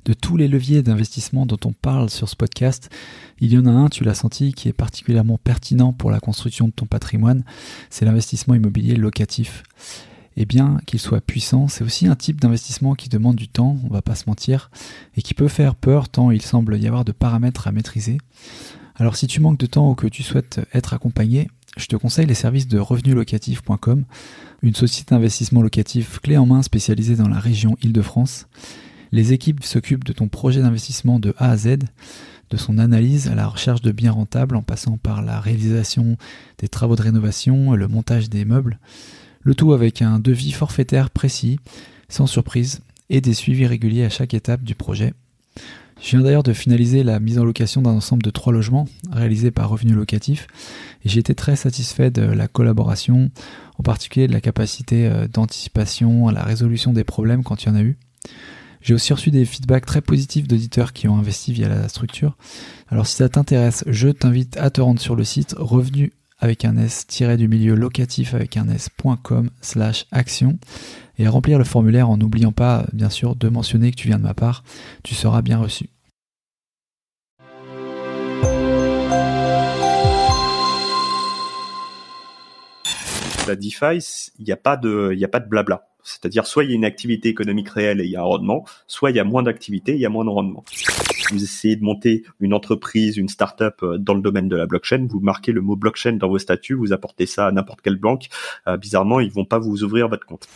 De tous les leviers d'investissement dont on parle sur ce podcast, il y en a un, tu l'as senti, qui est particulièrement pertinent pour la construction de ton patrimoine, c'est l'investissement immobilier locatif. Et bien qu'il soit puissant, c'est aussi un type d'investissement qui demande du temps, on va pas se mentir, et qui peut faire peur tant il semble y avoir de paramètres à maîtriser. Alors si tu manques de temps ou que tu souhaites être accompagné, je te conseille les services de revenuslocatif.com, une société d'investissement locatif clé en main spécialisée dans la région Île-de-France. Les équipes s'occupent de ton projet d'investissement de A à Z, de son analyse à la recherche de biens rentables en passant par la réalisation des travaux de rénovation, le montage des meubles, le tout avec un devis forfaitaire précis, sans surprise, et des suivis réguliers à chaque étape du projet. Je viens d'ailleurs de finaliser la mise en location d'un ensemble de 3 logements réalisés par Revenu Locatif et j'ai été très satisfait de la collaboration, en particulier de la capacité d'anticipation à la résolution des problèmes quand il y en a eu. J'ai aussi reçu des feedbacks très positifs d'auditeurs qui ont investi via la structure. Alors si ça t'intéresse, je t'invite à te rendre sur le site revenu avec un s-du-milieu locatif avec un s.com/action et à remplir le formulaire en n'oubliant pas, bien sûr, de mentionner que tu viens de ma part. Tu seras bien reçu. La DeFi, il n'y a pas de blabla. C'est-à-dire, soit il y a une activité économique réelle et il y a un rendement, soit il y a moins d'activité et il y a moins de rendement. Vous essayez de monter une entreprise, une start-up dans le domaine de la blockchain, vous marquez le mot blockchain dans vos statuts, vous apportez ça à n'importe quelle banque, bizarrement, ils vont pas vous ouvrir votre compte.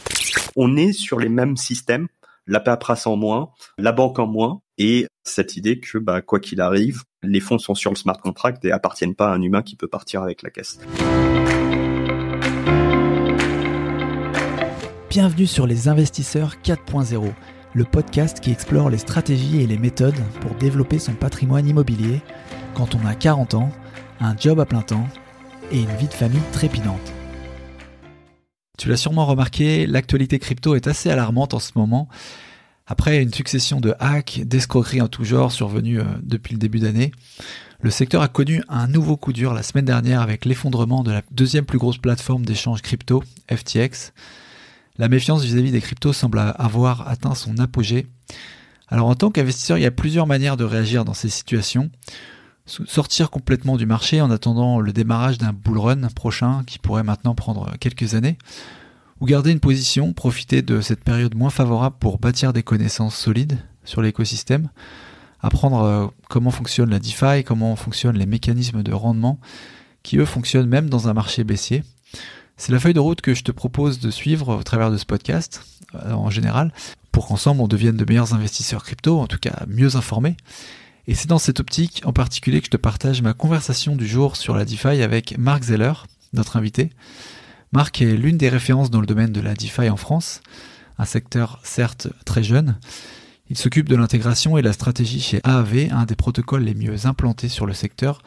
On est sur les mêmes systèmes, la paperasse en moins, la banque en moins, et cette idée que, quoi qu'il arrive, les fonds sont sur le smart contract et appartiennent pas à un humain qui peut partir avec la caisse. Bienvenue sur Les Investisseurs 4.0, le podcast qui explore les stratégies et les méthodes pour développer son patrimoine immobilier quand on a 40 ans, un job à plein temps et une vie de famille trépidante. Tu l'as sûrement remarqué, l'actualité crypto est assez alarmante en ce moment. Après une succession de hacks, d'escroqueries en tout genre survenues depuis le début d'année, le secteur a connu un nouveau coup dur la semaine dernière avec l'effondrement de la deuxième plus grosse plateforme d'échange crypto, FTX. La méfiance vis-à-vis des cryptos semble avoir atteint son apogée. Alors en tant qu'investisseur, il y a plusieurs manières de réagir dans ces situations. Sortir complètement du marché en attendant le démarrage d'un bull run prochain qui pourrait maintenant prendre quelques années. Ou garder une position, profiter de cette période moins favorable pour bâtir des connaissances solides sur l'écosystème. Apprendre comment fonctionne la DeFi, comment fonctionnent les mécanismes de rendement qui eux fonctionnent même dans un marché baissier. C'est la feuille de route que je te propose de suivre au travers de ce podcast, en général, pour qu'ensemble on devienne de meilleurs investisseurs crypto, en tout cas mieux informés. Et c'est dans cette optique en particulier que je te partage ma conversation du jour sur la DeFi avec Marc Zeller, notre invité. Marc est l'une des références dans le domaine de la DeFi en France, un secteur certes très jeune. Il s'occupe de l'intégration et de la stratégie chez AAV, un des protocoles les mieux implantés sur le secteur.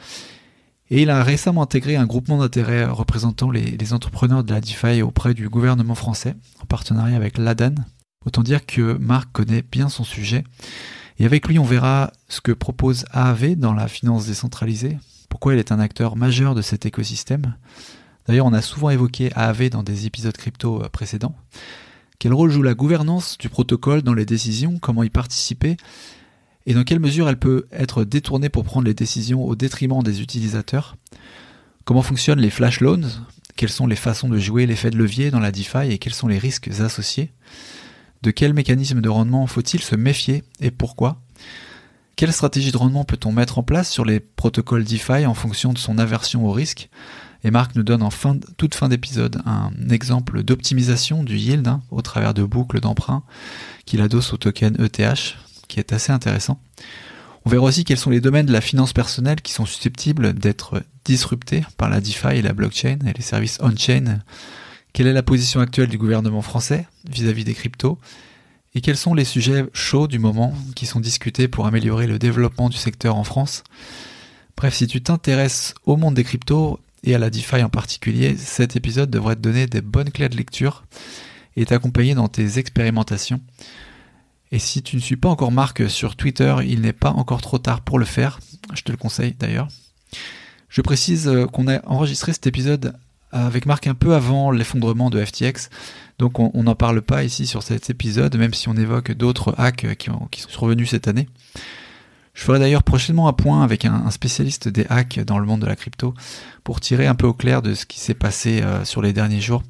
Et il a récemment intégré un groupement d'intérêt représentant les entrepreneurs de la DeFi auprès du gouvernement français, en partenariat avec l'ADAN. Autant dire que Marc connaît bien son sujet. Et avec lui, on verra ce que propose AAV dans la finance décentralisée, pourquoi il est un acteur majeur de cet écosystème. D'ailleurs, on a souvent évoqué AAV dans des épisodes crypto précédents. Quel rôle joue la gouvernance du protocole dans les décisions, comment y participer, et dans quelle mesure elle peut être détournée pour prendre les décisions au détriment des utilisateurs. Comment fonctionnent les flash loans, quelles sont les façons de jouer l'effet de levier dans la DeFi et quels sont les risques associés. De quel mécanisme de rendement faut-il se méfier et pourquoi? Quelle stratégie de rendement peut-on mettre en place sur les protocoles DeFi en fonction de son aversion au risque? Et Marc nous donne toute fin d'épisode un exemple d'optimisation du yield au travers de boucles d'emprunt qu'il adosse au token ETH, qui est assez intéressant. On verra aussi quels sont les domaines de la finance personnelle qui sont susceptibles d'être disruptés par la DeFi et la blockchain et les services on-chain. Quelle est la position actuelle du gouvernement français vis-à-vis des cryptos? Et quels sont les sujets chauds du moment qui sont discutés pour améliorer le développement du secteur en France? Bref, si tu t'intéresses au monde des cryptos et à la DeFi en particulier, cet épisode devrait te donner des bonnes clés de lecture et t'accompagner dans tes expérimentations. Et si tu ne suis pas encore Marc sur Twitter, il n'est pas encore trop tard pour le faire. Je te le conseille d'ailleurs. Je précise qu'on a enregistré cet épisode avec Marc un peu avant l'effondrement de FTX. Donc on n'en parle pas ici sur cet épisode, même si on évoque d'autres hacks qui sont revenus cette année. Je ferai d'ailleurs prochainement un point avec un spécialiste des hacks dans le monde de la crypto pour tirer un peu au clair de ce qui s'est passé sur les derniers jours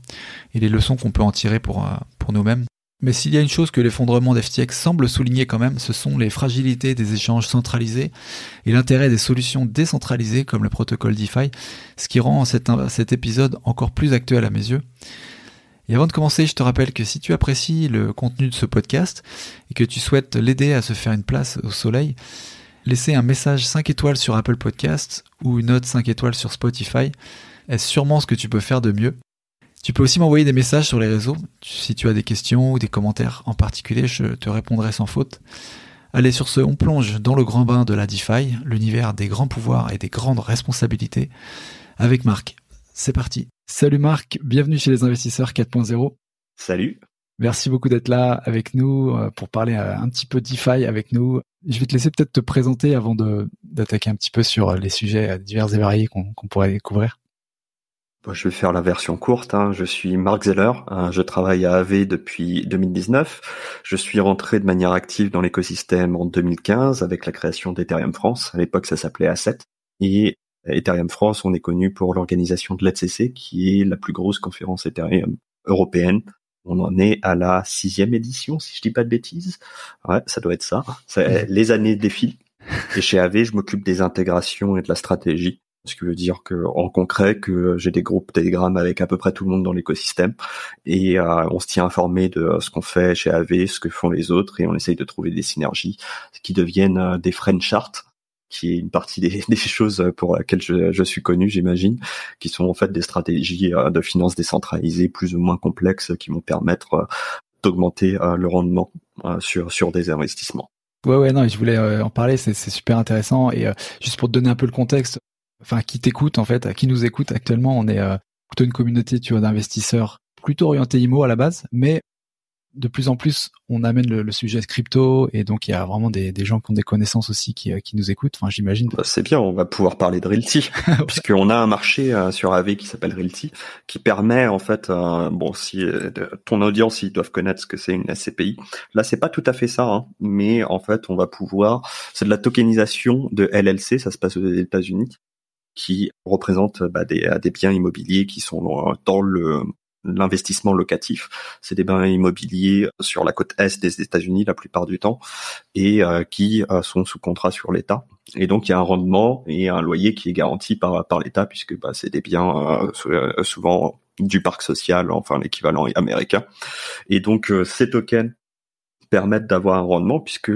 et les leçons qu'on peut en tirer pour nous-mêmes. Mais s'il y a une chose que l'effondrement d'FTX semble souligner quand même, ce sont les fragilités des échanges centralisés et l'intérêt des solutions décentralisées comme le protocole DeFi, ce qui rend cet épisode encore plus actuel à mes yeux. Et avant de commencer, je te rappelle que si tu apprécies le contenu de ce podcast et que tu souhaites l'aider à se faire une place au soleil, laisser un message 5 étoiles sur Apple Podcasts ou une note 5 étoiles sur Spotify est sûrement ce que tu peux faire de mieux. Tu peux aussi m'envoyer des messages sur les réseaux. Si tu as des questions ou des commentaires en particulier, je te répondrai sans faute. Allez, sur ce, on plonge dans le grand bain de la DeFi, l'univers des grands pouvoirs et des grandes responsabilités, avec Marc. C'est parti. Salut Marc, bienvenue chez les investisseurs 4.0. Salut. Merci beaucoup d'être là avec nous pour parler un petit peu DeFi avec nous. Je vais te laisser peut-être te présenter avant d'attaquer un petit peu sur les sujets divers et variés qu'on pourrait découvrir. Je vais faire la version courte. Je suis Marc Zeller. Je travaille à AV depuis 2019. Je suis rentré de manière active dans l'écosystème en 2015 avec la création d'Ethereum France. À l'époque, ça s'appelait Asset. Et Ethereum France, on est connu pour l'organisation de l'ETHCC, qui est la plus grosse conférence Ethereum européenne. On en est à la 6e édition, si je dis pas de bêtises. Ouais, ça doit être ça. Les années défilent. Et chez AV, je m'occupe des intégrations et de la stratégie. Ce qui veut dire que, en concret, que j'ai des groupes Telegram avec à peu près tout le monde dans l'écosystème. Et on se tient informé de ce qu'on fait chez AV, ce que font les autres, et on essaye de trouver des synergies qui deviennent des friend charts, qui est une partie des choses pour lesquelles je suis connu, j'imagine, qui sont en fait des stratégies de finances décentralisées plus ou moins complexes qui vont permettre d'augmenter le rendement sur des investissements. Ouais, non, je voulais en parler, c'est super intéressant. Et juste pour te donner un peu le contexte, enfin, qui t'écoute en fait, qui nous écoute actuellement, on est plutôt une communauté, tu vois, d'investisseurs plutôt orientés IMO à la base, mais de plus en plus, on amène le sujet de crypto, et donc il y a vraiment des gens qui ont des connaissances aussi qui nous écoutent. Enfin, j'imagine. C'est bien, on va pouvoir parler de Realty, puisqu'on a un marché sur AV qui s'appelle Realty, qui permet en fait, si ton audience, ils doivent connaître ce que c'est une SCPI. Là, c'est pas tout à fait ça, mais en fait, on va pouvoir, c'est de la tokenisation de LLC, ça se passe aux États-Unis, qui représente des biens immobiliers qui sont dans l'investissement locatif. C'est des biens immobiliers sur la côte est des États-Unis la plupart du temps, et qui sont sous contrat sur l'État. Et donc il y a un rendement et un loyer qui est garanti par l'État, puisque c'est des biens souvent du parc social, enfin l'équivalent américain. Et donc ces tokens permettent d'avoir un rendement, puisque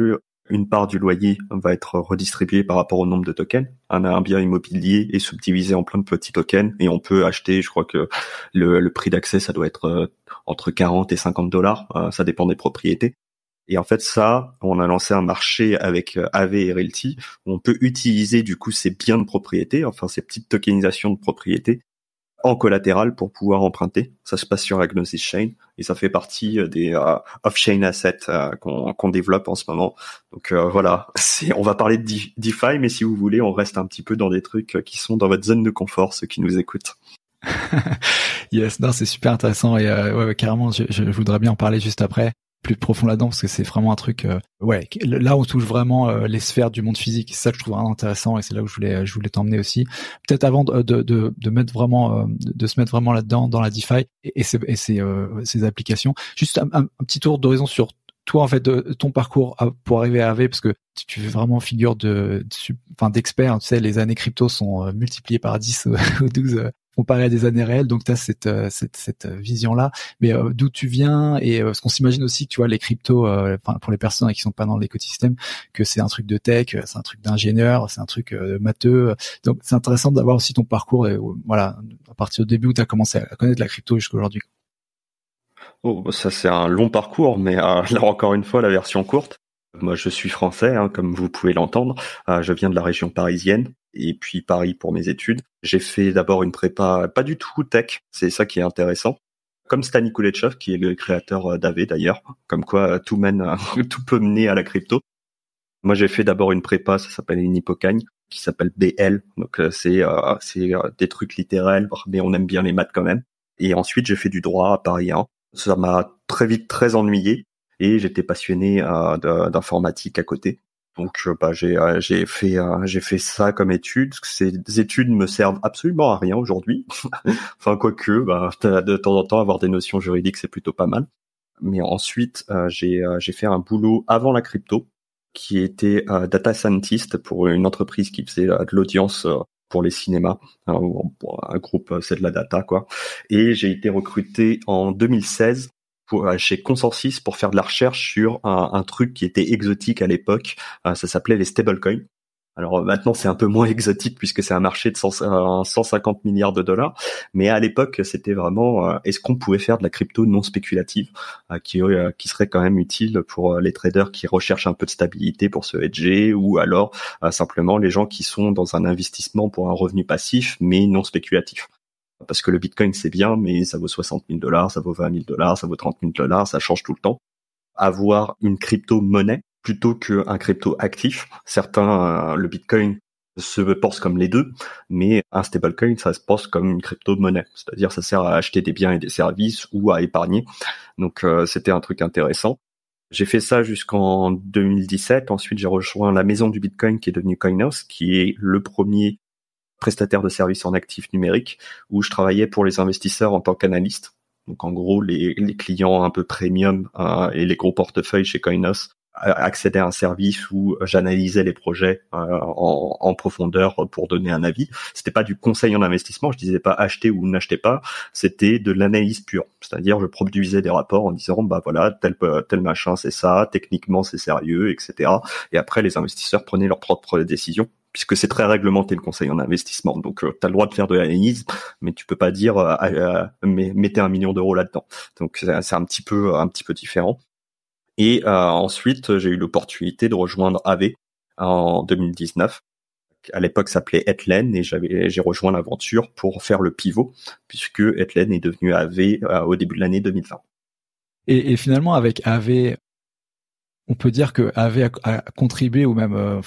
une part du loyer va être redistribuée par rapport au nombre de tokens. Un bien immobilier est subdivisé en plein de petits tokens, et on peut acheter, je crois que le prix d'accès, ça doit être entre 40 et 50 $, ça dépend des propriétés. Et en fait, ça, on a lancé un marché avec AV et Realty, où on peut utiliser du coup ces biens de propriété, enfin ces petites tokenisations de propriété, en collatéral pour pouvoir emprunter. Ça se passe sur Agnosis Chain, et ça fait partie des off-chain assets qu'on développe en ce moment. Donc voilà, on va parler de DeFi, mais si vous voulez, on reste un petit peu dans des trucs qui sont dans votre zone de confort, ceux qui nous écoutent. Yes, non, c'est super intéressant, et ouais, carrément, je voudrais bien en parler juste après, plus profond là-dedans, parce que c'est vraiment un truc, là on touche vraiment les sphères du monde physique. C'est ça que je trouve vraiment intéressant, et c'est là où je voulais t'emmener aussi. Peut-être avant de mettre vraiment, de se mettre vraiment là-dedans, dans la DeFi et ces applications. Juste un petit tour d'horizon sur toi, en fait, de ton parcours pour arriver à AV, parce que tu fais vraiment figure d'expert. Tu sais, les années crypto sont multipliées par 10 ou 12 comparé à des années réelles, donc tu as cette vision-là. Mais d'où tu viens, et ce qu'on s'imagine aussi, tu vois, les cryptos, pour les personnes qui sont pas dans l'écosystème, que c'est un truc de tech, c'est un truc d'ingénieur, c'est un truc matheux. Donc c'est intéressant d'avoir aussi ton parcours, et voilà, à partir du début où tu as commencé à connaître la crypto jusqu'à aujourd'hui. Oh, ça c'est un long parcours, mais là encore une fois, la version courte. Moi, je suis français, comme vous pouvez l'entendre. Je viens de la région parisienne, et puis Paris pour mes études. J'ai fait d'abord une prépa pas du tout tech, c'est ça qui est intéressant. Comme Stani Kulechov, qui est le créateur d'AV d'ailleurs, comme quoi tout peut mener à la crypto. Moi, j'ai fait d'abord une prépa, ça s'appelle une Hippocagne, qui s'appelle BL. Donc c'est des trucs littéraires, mais on aime bien les maths quand même. Et ensuite, j'ai fait du droit à Paris 1. Ça m'a très vite très ennuyé et j'étais passionné d'informatique à côté. Donc j'ai fait ça comme étude. Ces études me servent absolument à rien aujourd'hui. Enfin quoique, de temps en temps avoir des notions juridiques c'est plutôt pas mal. Mais ensuite j'ai fait un boulot avant la crypto qui était data scientist pour une entreprise qui faisait de l'audience pour les cinémas. Alors, un groupe, c'est de la data quoi. Et j'ai été recruté en 2016 chez Consensus pour faire de la recherche sur un truc qui était exotique à l'époque. Ça s'appelait les stablecoins. Alors maintenant c'est un peu moins exotique puisque c'est un marché de 150 milliards de dollars, mais à l'époque c'était vraiment est-ce qu'on pouvait faire de la crypto non spéculative qui serait quand même utile pour les traders qui recherchent un peu de stabilité pour se hedger ou alors simplement les gens qui sont dans un investissement pour un revenu passif mais non spéculatif. Parce que le Bitcoin c'est bien mais ça vaut 60 000 dollars, ça vaut 20 000 dollars, ça vaut 30 000 dollars, ça change tout le temps. Avoir une crypto-monnaie plutôt qu'un crypto actif. Certains, le Bitcoin se pense comme les deux, mais un stablecoin, ça se pense comme une crypto-monnaie. C'est-à-dire, ça sert à acheter des biens et des services ou à épargner. Donc, c'était un truc intéressant. J'ai fait ça jusqu'en 2017. Ensuite, j'ai rejoint la maison du Bitcoin qui est devenue Coinhouse, qui est le premier prestataire de services en actifs numériques, où je travaillais pour les investisseurs en tant qu'analyste. Donc en gros, les clients un peu premium et les gros portefeuilles chez Coinhouse accédaient à un service où j'analysais les projets en profondeur pour donner un avis. C'était pas du conseil en investissement, je disais pas acheter ou n'achetez pas, c'était de l'analyse pure. C'est-à-dire je produisais des rapports en disant voilà tel machin c'est ça, techniquement c'est sérieux, etc. Et après les investisseurs prenaient leurs propres décisions, puisque c'est très réglementé le conseil en investissement. Donc, tu as le droit de faire de l'analyse, mais tu peux pas dire mettez 1 million d'euros là-dedans. Donc, c'est un petit peu différent. Et ensuite, j'ai eu l'opportunité de rejoindre AV en 2019. À l'époque, ça s'appelait Ethlen et j'ai rejoint l'aventure pour faire le pivot, puisque Ethlen est devenu AV au début de l'année 2020. Et finalement, avec AV, on peut dire que AV a contribué ou même,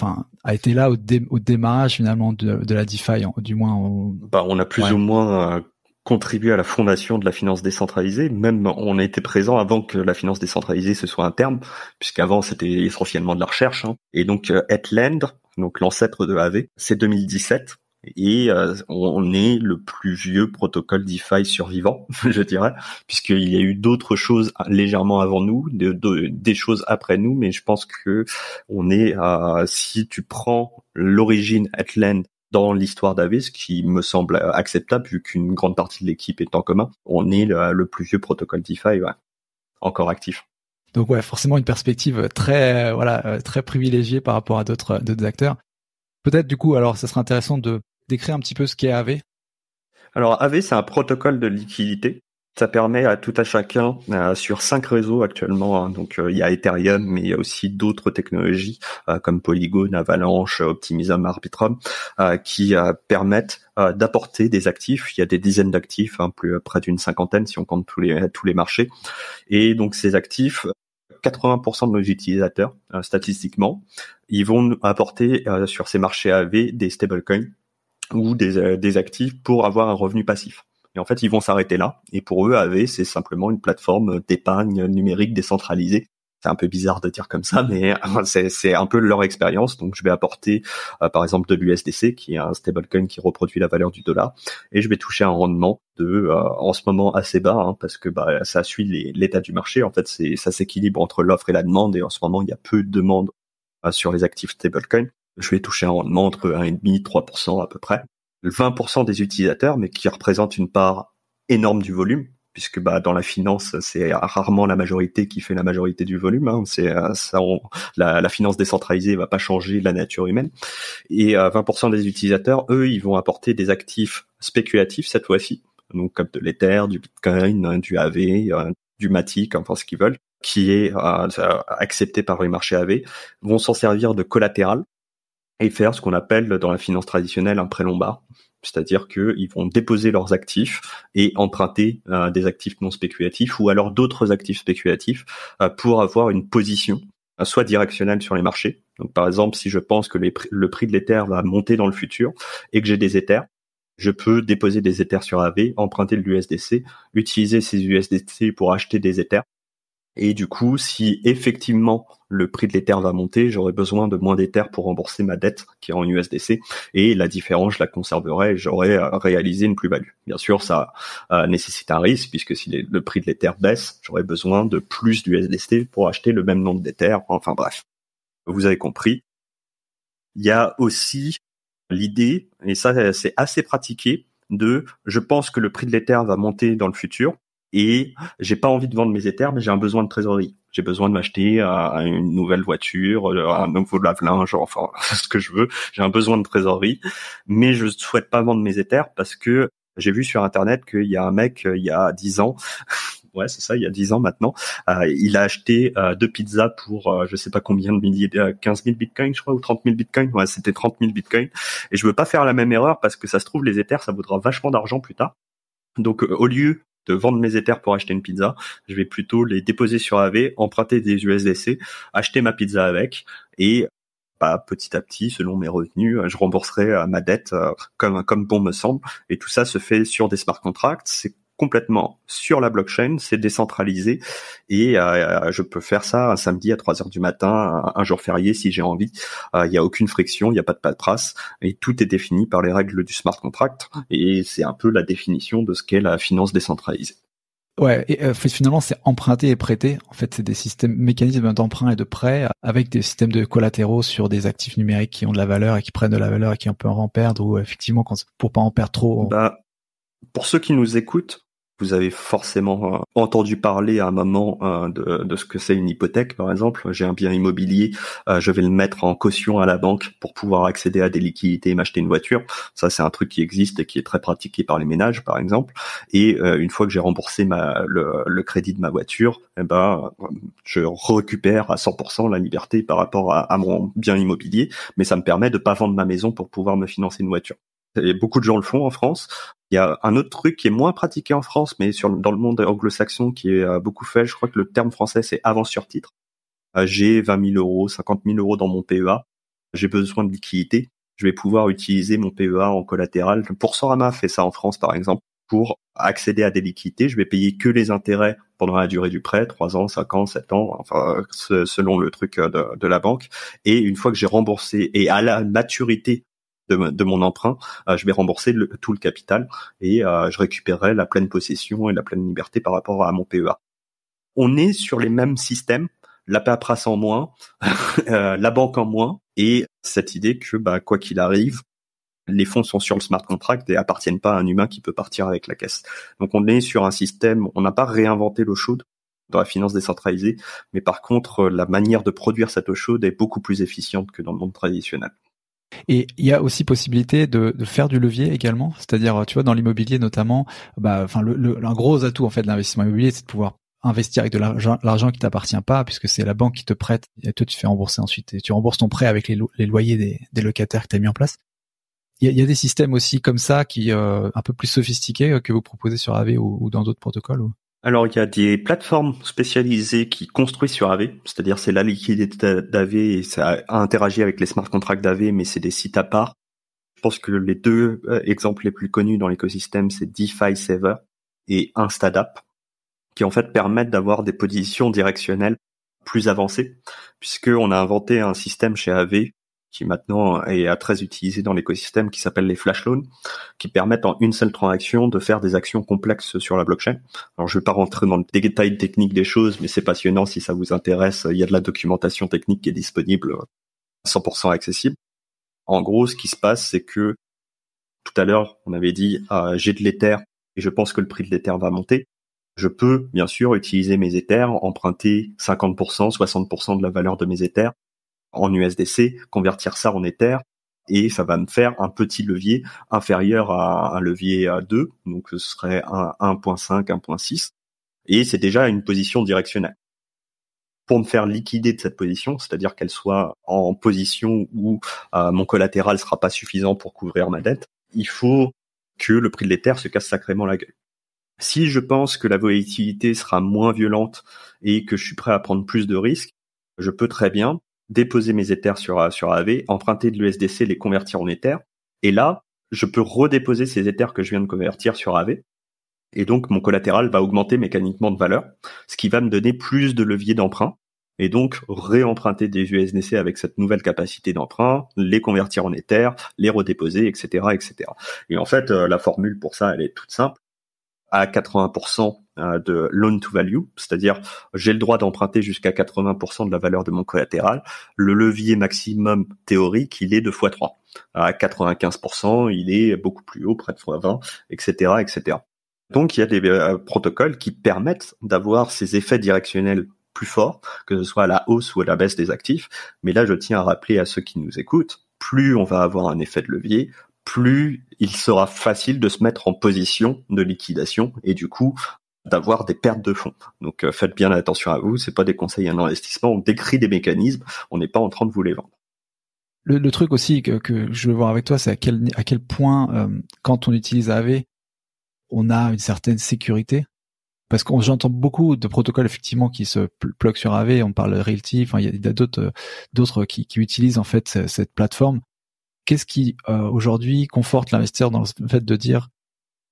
a été là au démarrage finalement de la DeFi, du moins. On a plus ou moins contribué à la fondation de la finance décentralisée. Même on a été présent avant que la finance décentralisée ce soit un terme, puisqu'avant c'était essentiellement de la recherche. Et donc Ethland, donc l'ancêtre de AV, c'est 2017. Et on est le plus vieux protocole DeFi survivant, je dirais, puisqu'il y a eu d'autres choses légèrement avant nous, des choses après nous, mais je pense que on est, si tu prends l'origine Ethland dans l'histoire d'AV, ce qui me semble acceptable vu qu'une grande partie de l'équipe est en commun, on est le plus vieux protocole DeFi, encore actif. Donc forcément une perspective très très privilégiée par rapport à d'autres acteurs. Peut-être du coup, alors ça serait intéressant de décrire un petit peu ce qu'est AV. Alors AV, c'est un protocole de liquidité. Ça permet à tout à chacun sur 5 réseaux actuellement. Donc il y a Ethereum, mais il y a aussi d'autres technologies comme Polygon, Avalanche, Optimism, Arbitrum, qui permettent d'apporter des actifs. Il y a des dizaines d'actifs, près d'une cinquantaine si on compte tous les marchés. Et donc ces actifs, 80% de nos utilisateurs, statistiquement, ils vont apporter sur ces marchés AV des stablecoins ou des actifs pour avoir un revenu passif. Et en fait, ils vont s'arrêter là. Et pour eux, AV, c'est simplement une plateforme d'épargne numérique décentralisée. C'est un peu bizarre de dire comme ça, mais c'est un peu leur expérience. Donc, je vais apporter, par exemple, de l'USDC, qui est un stablecoin qui reproduit la valeur du dollar, et je vais toucher un rendement en ce moment assez bas, parce que ça suit l'état du marché. En fait, ça s'équilibre entre l'offre et la demande, et en ce moment, il y a peu de demande sur les actifs stablecoin. Je vais toucher un rendement entre 1,5-3% à peu près. 20% des utilisateurs, mais qui représentent une part énorme du volume, puisque dans la finance, c'est rarement la majorité qui fait la majorité du volume. La finance décentralisée va pas changer la nature humaine. Et 20% des utilisateurs, eux, ils vont apporter des actifs spéculatifs cette fois-ci, donc comme de l'Ether, du Bitcoin, du AV, du Matic, enfin ce qu'ils veulent, qui est accepté par les marchés AV, vont s'en servir de collatéral et faire ce qu'on appelle dans la finance traditionnelle un prêt lombard. C'est-à-dire qu'ils vont déposer leurs actifs et emprunter des actifs non spéculatifs ou alors d'autres actifs spéculatifs pour avoir une position soit directionnelle sur les marchés. Donc par exemple, si je pense que le prix de l'Ether va monter dans le futur et que j'ai des Ethers, Je peux déposer des Ethers sur AV, emprunter de l'USDC, utiliser ces USDC pour acheter des Ethers. Et du coup, si effectivement le prix de l'Ether va monter, j'aurai besoin de moins d'Ether pour rembourser ma dette qui est en USDC. Et la différence, je la conserverai et j'aurai réalisé une plus-value. Bien sûr, ça nécessite un risque puisque si le prix de l'Ether baisse, j'aurai besoin de plus d'USDC pour acheter le même nombre d'Ether. Enfin bref, vous avez compris. Il y a aussi l'idée, et ça c'est assez pratiqué, je pense que le prix de l'Ether va monter dans le futur. Et j'ai pas envie de vendre mes Ethers, mais j'ai un besoin de trésorerie. J'ai besoin de m'acheter une nouvelle voiture, un nouveau lave-linge, enfin ce que je veux. J'ai un besoin de trésorerie, mais je souhaite pas vendre mes Ethers parce que j'ai vu sur Internet qu'il y a un mec il y a 10 ans, ouais c'est ça, il y a 10 ans maintenant, il a acheté 2 pizzas pour je sais pas combien de milliers, 15 000 bitcoins je crois, ou 30 000 bitcoins. Ouais, c'était 30 000 bitcoins. Et je veux pas faire la même erreur parce que ça se trouve les Ethers ça vaudra vachement d'argent plus tard. Donc au lieu de vendre mes Ethers pour acheter une pizza, je vais plutôt les déposer sur AV, emprunter des USDC, acheter ma pizza avec, et petit à petit, selon mes revenus, je rembourserai ma dette comme bon me semble. Et tout ça se fait sur des smart contracts. C'est complètement sur la blockchain, c'est décentralisé et je peux faire ça un samedi à 3h du matin, un jour férié si j'ai envie. Il n'y a aucune friction, il n'y a pas de paperasse et tout est défini par les règles du smart contract et c'est un peu la définition de ce qu'est la finance décentralisée. Ouais, et finalement c'est emprunter et prêter. En fait, c'est des mécanismes d'emprunt et de prêt avec des systèmes de collatéraux sur des actifs numériques qui ont de la valeur et qui prennent de la valeur et qui peuvent en perdre ou effectivement pour pas en perdre trop. Pour ceux qui nous écoutent, vous avez forcément entendu parler à un moment de ce que c'est une hypothèque, par exemple. J'ai un bien immobilier, je vais le mettre en caution à la banque pour pouvoir accéder à des liquidités et m'acheter une voiture. Ça, c'est un truc qui existe et qui est très pratiqué par les ménages, par exemple. Et une fois que j'ai remboursé le crédit de ma voiture, je récupère à 100% la liberté par rapport à mon bien immobilier, mais ça me permet de pas vendre ma maison pour pouvoir me financer une voiture. Et beaucoup de gens le font en France. Il y a un autre truc qui est moins pratiqué en France, mais dans le monde anglo-saxon qui est beaucoup fait. Je crois que le terme français c'est avance sur titre. J'ai 20 000 euros, 50 000 euros dans mon PEA. J'ai besoin de liquidité. Je vais pouvoir utiliser mon PEA en collatéral. Boursorama fait ça en France, par exemple. Pour accéder à des liquidités, je vais payer que les intérêts pendant la durée du prêt, 3 ans, 5 ans, 7 ans, enfin selon le truc de la banque. Et une fois que j'ai remboursé et à la maturité de mon emprunt, je vais rembourser tout le capital et je récupérerai la pleine possession et la pleine liberté par rapport à mon PEA. On est sur les mêmes systèmes, la paperasse en moins, la banque en moins, et cette idée que quoi qu'il arrive, les fonds sont sur le smart contract et appartiennent pas à un humain qui peut partir avec la caisse. Donc on est sur un système, on n'a pas réinventé l'eau chaude dans la finance décentralisée, mais par contre la manière de produire cette eau chaude est beaucoup plus efficiente que dans le monde traditionnel. Et il y a aussi possibilité de faire du levier également, c'est-à-dire tu vois dans l'immobilier notamment, un gros atout en fait de l'investissement immobilier, c'est de pouvoir investir avec de l'argent qui t'appartient pas, puisque c'est la banque qui te prête et toi tu fais rembourser ensuite et tu rembourses ton prêt avec les loyers des locataires que tu as mis en place. Il y a des systèmes aussi comme ça qui un peu plus sophistiqués que vous proposez sur AV ou dans d'autres protocoles ou... Alors, il y a des plateformes spécialisées qui construisent sur AV, c'est-à-dire c'est la liquidité d'AV et ça interagit avec les smart contracts d'AV, mais c'est des sites à part. Je pense que les deux exemples les plus connus dans l'écosystème, c'est DeFi Saver et Instadap, qui en fait permettent d'avoir des positions directionnelles plus avancées, puisqu'on a inventé un système chez AV qui maintenant est très utilisé dans l'écosystème, qui s'appelle les flash loans, qui permettent en une seule transaction de faire des actions complexes sur la blockchain. Alors je vais pas rentrer dans le détail technique des choses, mais c'est passionnant si ça vous intéresse. Il y a de la documentation technique qui est disponible, 100% accessible. En gros, ce qui se passe, c'est que tout à l'heure, on avait dit j'ai de l'Ether et je pense que le prix de l'Ether va monter. Je peux bien sûr utiliser mes Ethers, emprunter 50%, 60% de la valeur de mes Ethers en USDC, convertir ça en Ether, et ça va me faire un petit levier inférieur à un levier 2, donc ce serait un 1.5, 1.6, et c'est déjà une position directionnelle. Pour me faire liquider de cette position, c'est-à-dire qu'elle soit en position où mon collatéral sera pas suffisant pour couvrir ma dette, il faut que le prix de l'Ether se casse sacrément la gueule. Si je pense que la volatilité sera moins violente et que je suis prêt à prendre plus de risques, je peux très bien déposer mes Ethers sur AV, emprunter de l'USDC, les convertir en Ether. Et là, je peux redéposer ces Ethers que je viens de convertir sur AV. Et donc, mon collatéral va augmenter mécaniquement de valeur, ce qui va me donner plus de levier d'emprunt. Et donc, réemprunter des USDC avec cette nouvelle capacité d'emprunt, les convertir en Ether, les redéposer, etc., etc. Et en fait, la formule pour ça, elle est toute simple. À 80% de loan to value, c'est-à-dire j'ai le droit d'emprunter jusqu'à 80% de la valeur de mon collatéral. Le levier maximum théorique, il est de x3. À 95%, il est beaucoup plus haut, près de x20, etc., etc. Donc il y a des protocoles qui permettent d'avoir ces effets directionnels plus forts, que ce soit à la hausse ou à la baisse des actifs. Mais là, je tiens à rappeler à ceux qui nous écoutent, plus on va avoir un effet de levier, plus il sera facile de se mettre en position de liquidation et du coup d'avoir des pertes de fonds. Donc faites bien attention à vous, c'est pas des conseils en investissement, on décrit des mécanismes, on n'est pas en train de vous les vendre. Le truc aussi que je veux voir avec toi, c'est à quel point quand on utilise AV, on a une certaine sécurité. Parce que j'entends beaucoup de protocoles effectivement qui se pluguent sur AV, on parle de Realty, enfin il y a d'autres qui utilisent en fait cette plateforme. Qu'est-ce qui aujourd'hui conforte l'investisseur dans le fait de dire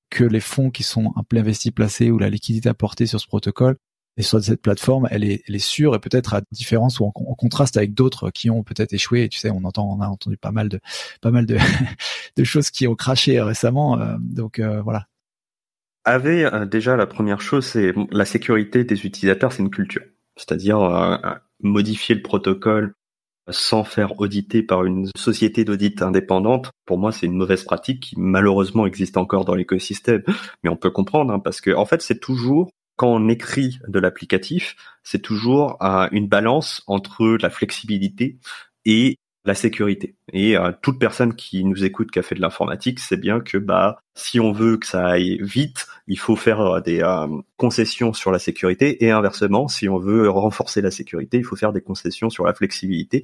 que les fonds qui sont un peu investis, placés ou la liquidité apportée sur ce protocole et sur cette plateforme, elle est sûre et peut-être à différence ou en contraste avec d'autres qui ont peut-être échoué. Et tu sais, on a entendu pas mal de de choses qui ont craché récemment. Donc voilà. AV, déjà la première chose, c'est la sécurité des utilisateurs, c'est une culture. C'est-à-dire modifier le protocole sans faire auditer par une société d'audit indépendante, pour moi, c'est une mauvaise pratique qui malheureusement existe encore dans l'écosystème. Mais on peut comprendre, parce que en fait, c'est toujours, quand on écrit de l'applicatif, c'est toujours une balance entre la flexibilité et la sécurité. Et toute personne qui nous écoute, qui a fait de l'informatique, sait bien que si on veut que ça aille vite, il faut faire des concessions sur la sécurité, et inversement, si on veut renforcer la sécurité, il faut faire des concessions sur la flexibilité.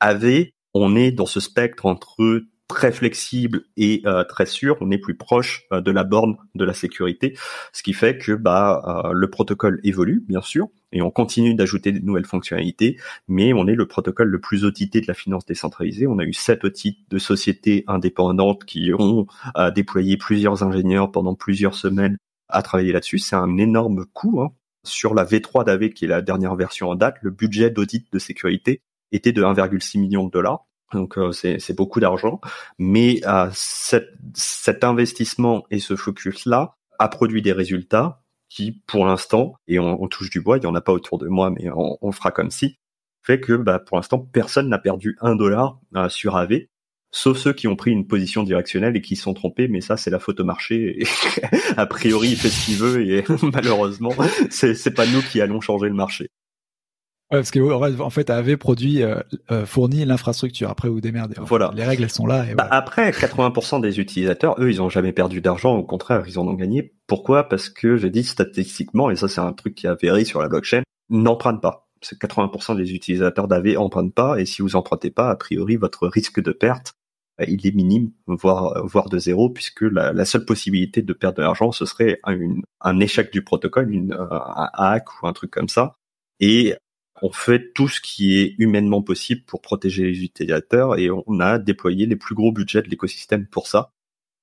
AV, on est dans ce spectre entre très flexible et très sûr, on est plus proche de la borne de la sécurité, ce qui fait que le protocole évolue, bien sûr, et on continue d'ajouter de nouvelles fonctionnalités, mais on est le protocole le plus audité de la finance décentralisée. On a eu 7 audits de sociétés indépendantes qui ont déployé plusieurs ingénieurs pendant plusieurs semaines à travailler là-dessus. C'est un énorme coût. Sur la V3 d'AV, qui est la dernière version en date, le budget d'audit de sécurité était de 1,6 million de dollars. Donc c'est beaucoup d'argent, mais cet investissement et ce focus-là a produit des résultats qui, pour l'instant, et on touche du bois, il y en a pas autour de moi, mais on fera comme si, fait que pour l'instant, personne n'a perdu $1 sur AV, sauf ceux qui ont pris une position directionnelle et qui se sont trompés, mais ça, c'est la faute au marché. Et a priori, il fait ce qu'il veut, et malheureusement, c'est pas nous qui allons changer le marché. Ouais, parce que en fait, AV fournit l'infrastructure. Après, vous démerdez. Voilà. Les règles, elles sont là. Et voilà. Après, 80% des utilisateurs, eux, ils ont jamais perdu d'argent. Au contraire, ils en ont gagné. Pourquoi? Parce que j'ai dit statistiquement, et ça, c'est un truc qui est avéré sur la blockchain, n'empruntent pas. C'est 80% des utilisateurs d'AV empruntent pas. Et si vous empruntez pas, a priori, votre risque de perte, il est minime, voire de zéro, puisque la seule possibilité de perdre de l'argent, ce serait un échec du protocole, un hack ou un truc comme ça. Et on fait tout ce qui est humainement possible pour protéger les utilisateurs, et on a déployé les plus gros budgets de l'écosystème pour ça.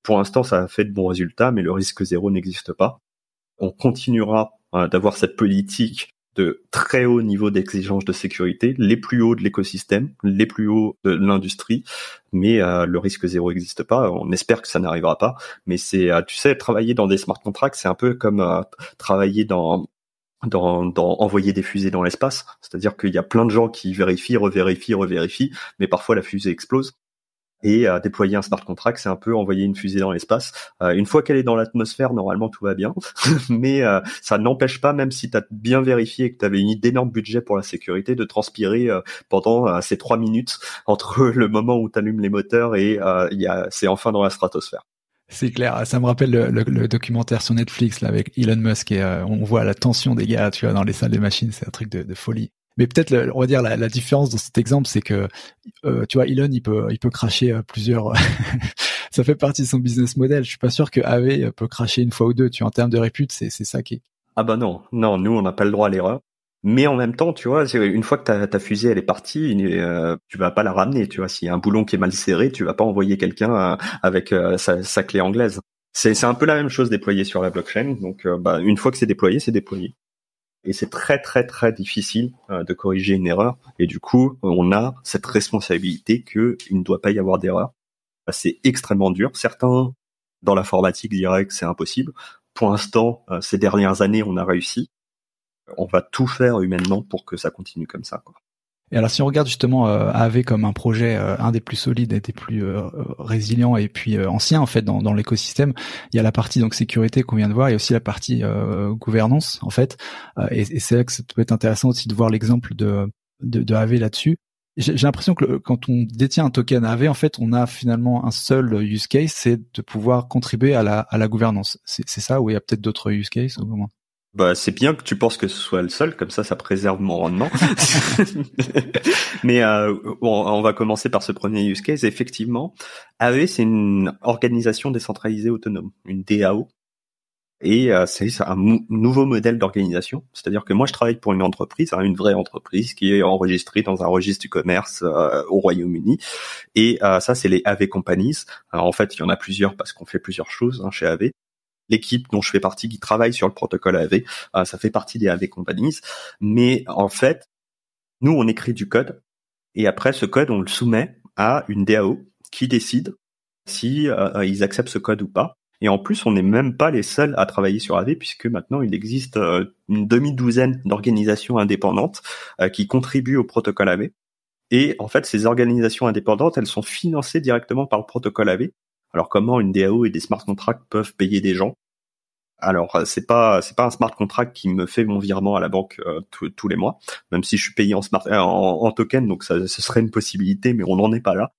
Pour l'instant, ça a fait de bons résultats, mais le risque zéro n'existe pas. On continuera d'avoir cette politique de très haut niveau d'exigence de sécurité, les plus hauts de l'écosystème, les plus hauts de l'industrie, mais le risque zéro n'existe pas. On espère que ça n'arrivera pas, mais c'est, tu sais, travailler dans des smart contracts, c'est un peu comme travailler dans envoyer des fusées dans l'espace, c'est-à-dire qu'il y a plein de gens qui vérifient, revérifient, mais parfois la fusée explose. Et déployer un smart contract, c'est un peu envoyer une fusée dans l'espace. Une fois qu'elle est dans l'atmosphère, normalement tout va bien, mais ça n'empêche pas, même si tu as bien vérifié et que tu avais un énorme budget pour la sécurité, de transpirer pendant ces 3 minutes entre le moment où tu allumes les moteurs et c'est enfin dans la stratosphère. C'est clair, ça me rappelle le documentaire sur Netflix là avec Elon Musk et on voit la tension des gars, tu vois, dans les salles des machines, c'est un truc de folie. Mais peut-être on va dire la différence dans cet exemple, c'est que tu vois, Elon il peut crasher plusieurs ça fait partie de son business model. Je suis pas sûr que AV peut crasher une fois ou deux, tu vois, en termes de répute, c'est ça qui est. Ah non, nous on n'a pas le droit à l'erreur. Mais en même temps, tu vois, une fois que ta fusée elle est partie, tu vas pas la ramener, tu vois. S'il y a un boulon qui est mal serré, tu vas pas envoyer quelqu'un avec sa clé anglaise. C'est un peu la même chose déployée sur la blockchain. Donc, une fois que c'est déployé, c'est déployé. Et c'est très très très difficile de corriger une erreur. Et du coup, on a cette responsabilité qu'il ne doit pas y avoir d'erreur. C'est extrêmement dur. Certains dans l'informatique diraient que c'est impossible. Pour l'instant, ces dernières années, on a réussi. On va tout faire humainement pour que ça continue comme ça, quoi. Et alors si on regarde justement AAV comme un projet un des plus solides et des plus résilients et puis anciens en fait dans l'écosystème, il y a la partie donc sécurité qu'on vient de voir, il y a aussi la partie gouvernance en fait, et c'est là que ça peut être intéressant aussi de voir l'exemple de AAV là-dessus. J'ai l'impression que quand on détient un token AAV, en fait, on a finalement un seul use case, c'est de pouvoir contribuer à la gouvernance. C'est ça, ou il y a peut-être d'autres use cases au moment. C'est bien que tu penses que ce soit le seul, comme ça préserve mon rendement. Mais on va commencer par ce premier use case. Effectivement, AAV, c'est une organisation décentralisée autonome, une DAO. Et c'est un nouveau modèle d'organisation. C'est-à-dire que moi, je travaille pour une entreprise, une vraie entreprise qui est enregistrée dans un registre du commerce au Royaume-Uni. Et ça, c'est les AAV Companies. Alors, en fait, il y en a plusieurs parce qu'on fait plusieurs choses chez AAV. L'équipe dont je fais partie qui travaille sur le protocole AAV, ça fait partie des AAV Companies. Mais en fait, nous, on écrit du code et après, ce code, on le soumet à une DAO qui décide si ils acceptent ce code ou pas. Et en plus, on n'est même pas les seuls à travailler sur AAV puisque maintenant, il existe une demi-douzaine d'organisations indépendantes qui contribuent au protocole AAV. Et en fait, ces organisations indépendantes, elles sont financées directement par le protocole AAV. Alors comment une DAO et des smart contracts peuvent payer des gens? Alors c'est pas un smart contract qui me fait mon virement à la banque tous les mois, même si je suis payé en token, donc ce serait une possibilité, mais on n'en est pas là.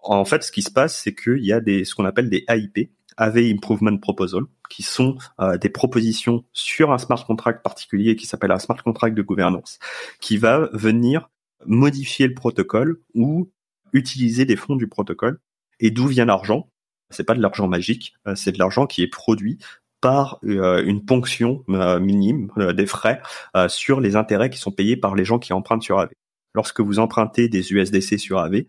En fait, ce qui se passe, c'est qu'il y a ce qu'on appelle des AIP, AV Improvement Proposal, qui sont des propositions sur un smart contract particulier qui s'appelle un smart contract de gouvernance, qui va venir modifier le protocole ou utiliser des fonds du protocole. Et d'où vient l'argent? C'est pas de l'argent magique, c'est de l'argent qui est produit par une ponction minime des frais sur les intérêts qui sont payés par les gens qui empruntent sur AV. Lorsque vous empruntez des USDC sur AV,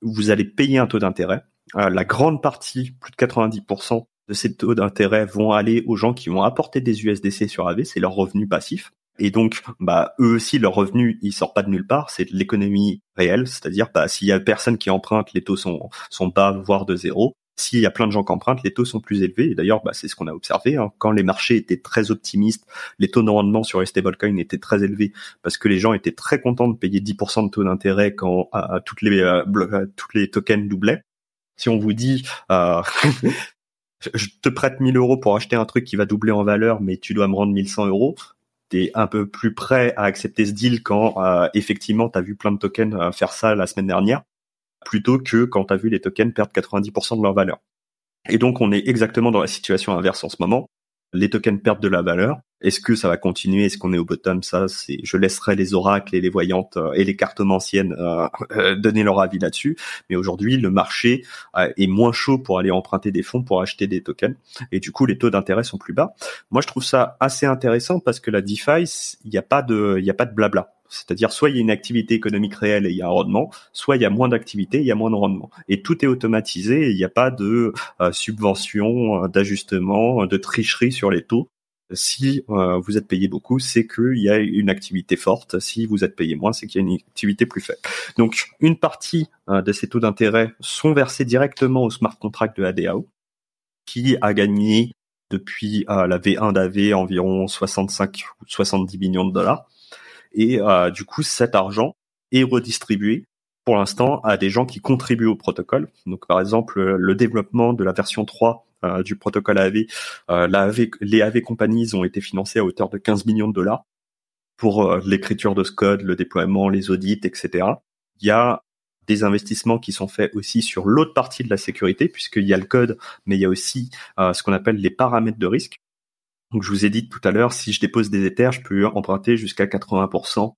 vous allez payer un taux d'intérêt. La grande partie, plus de 90% de ces taux d'intérêt vont aller aux gens qui vont apporter des USDC sur AV, c'est leur revenu passif. Et donc, eux aussi, leur revenu, il sort pas de nulle part, c'est de l'économie réelle, c'est-à-dire, s'il y a personne qui emprunte, les taux sont bas, voire de zéro. S'il y a plein de gens qui empruntent, les taux sont plus élevés. Et d'ailleurs, c'est ce qu'on a observé. Quand les marchés étaient très optimistes, les taux de rendement sur les stablecoins étaient très élevés parce que les gens étaient très contents de payer 10% de taux d'intérêt quand toutes les tokens doublaient. Si on vous dit je te prête 1000 euros pour acheter un truc qui va doubler en valeur, mais tu dois me rendre 1100 euros, t'es un peu plus prêt à accepter ce deal quand effectivement t'as vu plein de tokens faire ça la semaine dernière, plutôt que quand t'as vu les tokens perdre 90% de leur valeur. Et donc, on est exactement dans la situation inverse en ce moment. Les tokens perdent de la valeur. Est-ce que ça va continuer? Est-ce qu'on est au bottom? Ça, je laisserai les oracles et les voyantes et les cartomanciennes donner leur avis là-dessus. Mais aujourd'hui, le marché est moins chaud pour aller emprunter des fonds pour acheter des tokens. Et du coup, les taux d'intérêt sont plus bas. Moi, je trouve ça assez intéressant parce que la DeFi, il n'y a pas de blabla. C'est-à-dire, soit il y a une activité économique réelle et il y a un rendement, soit il y a moins d'activité et il y a moins de rendement. Et tout est automatisé et il n'y a pas de subvention, d'ajustement, de tricherie sur les taux. Si vous êtes payé beaucoup, c'est qu'il y a une activité forte. Si vous êtes payé moins, c'est qu'il y a une activité plus faible. Donc, une partie de ces taux d'intérêt sont versés directement au smart contract de la DAO, qui a gagné depuis la V1 d'AV environ 65 ou 70 millions de dollars. Et du coup, cet argent est redistribué pour l'instant à des gens qui contribuent au protocole. Donc, par exemple, le développement de la version 3 du protocole AV, les AV Companies ont été financés à hauteur de 15 millions de dollars pour l'écriture de ce code, le déploiement, les audits, etc. Il y a des investissements qui sont faits aussi sur l'autre partie de la sécurité, puisqu'il y a le code, mais il y a aussi ce qu'on appelle les paramètres de risque. Donc, je vous ai dit tout à l'heure, si je dépose des Ethers, je peux emprunter jusqu'à 80%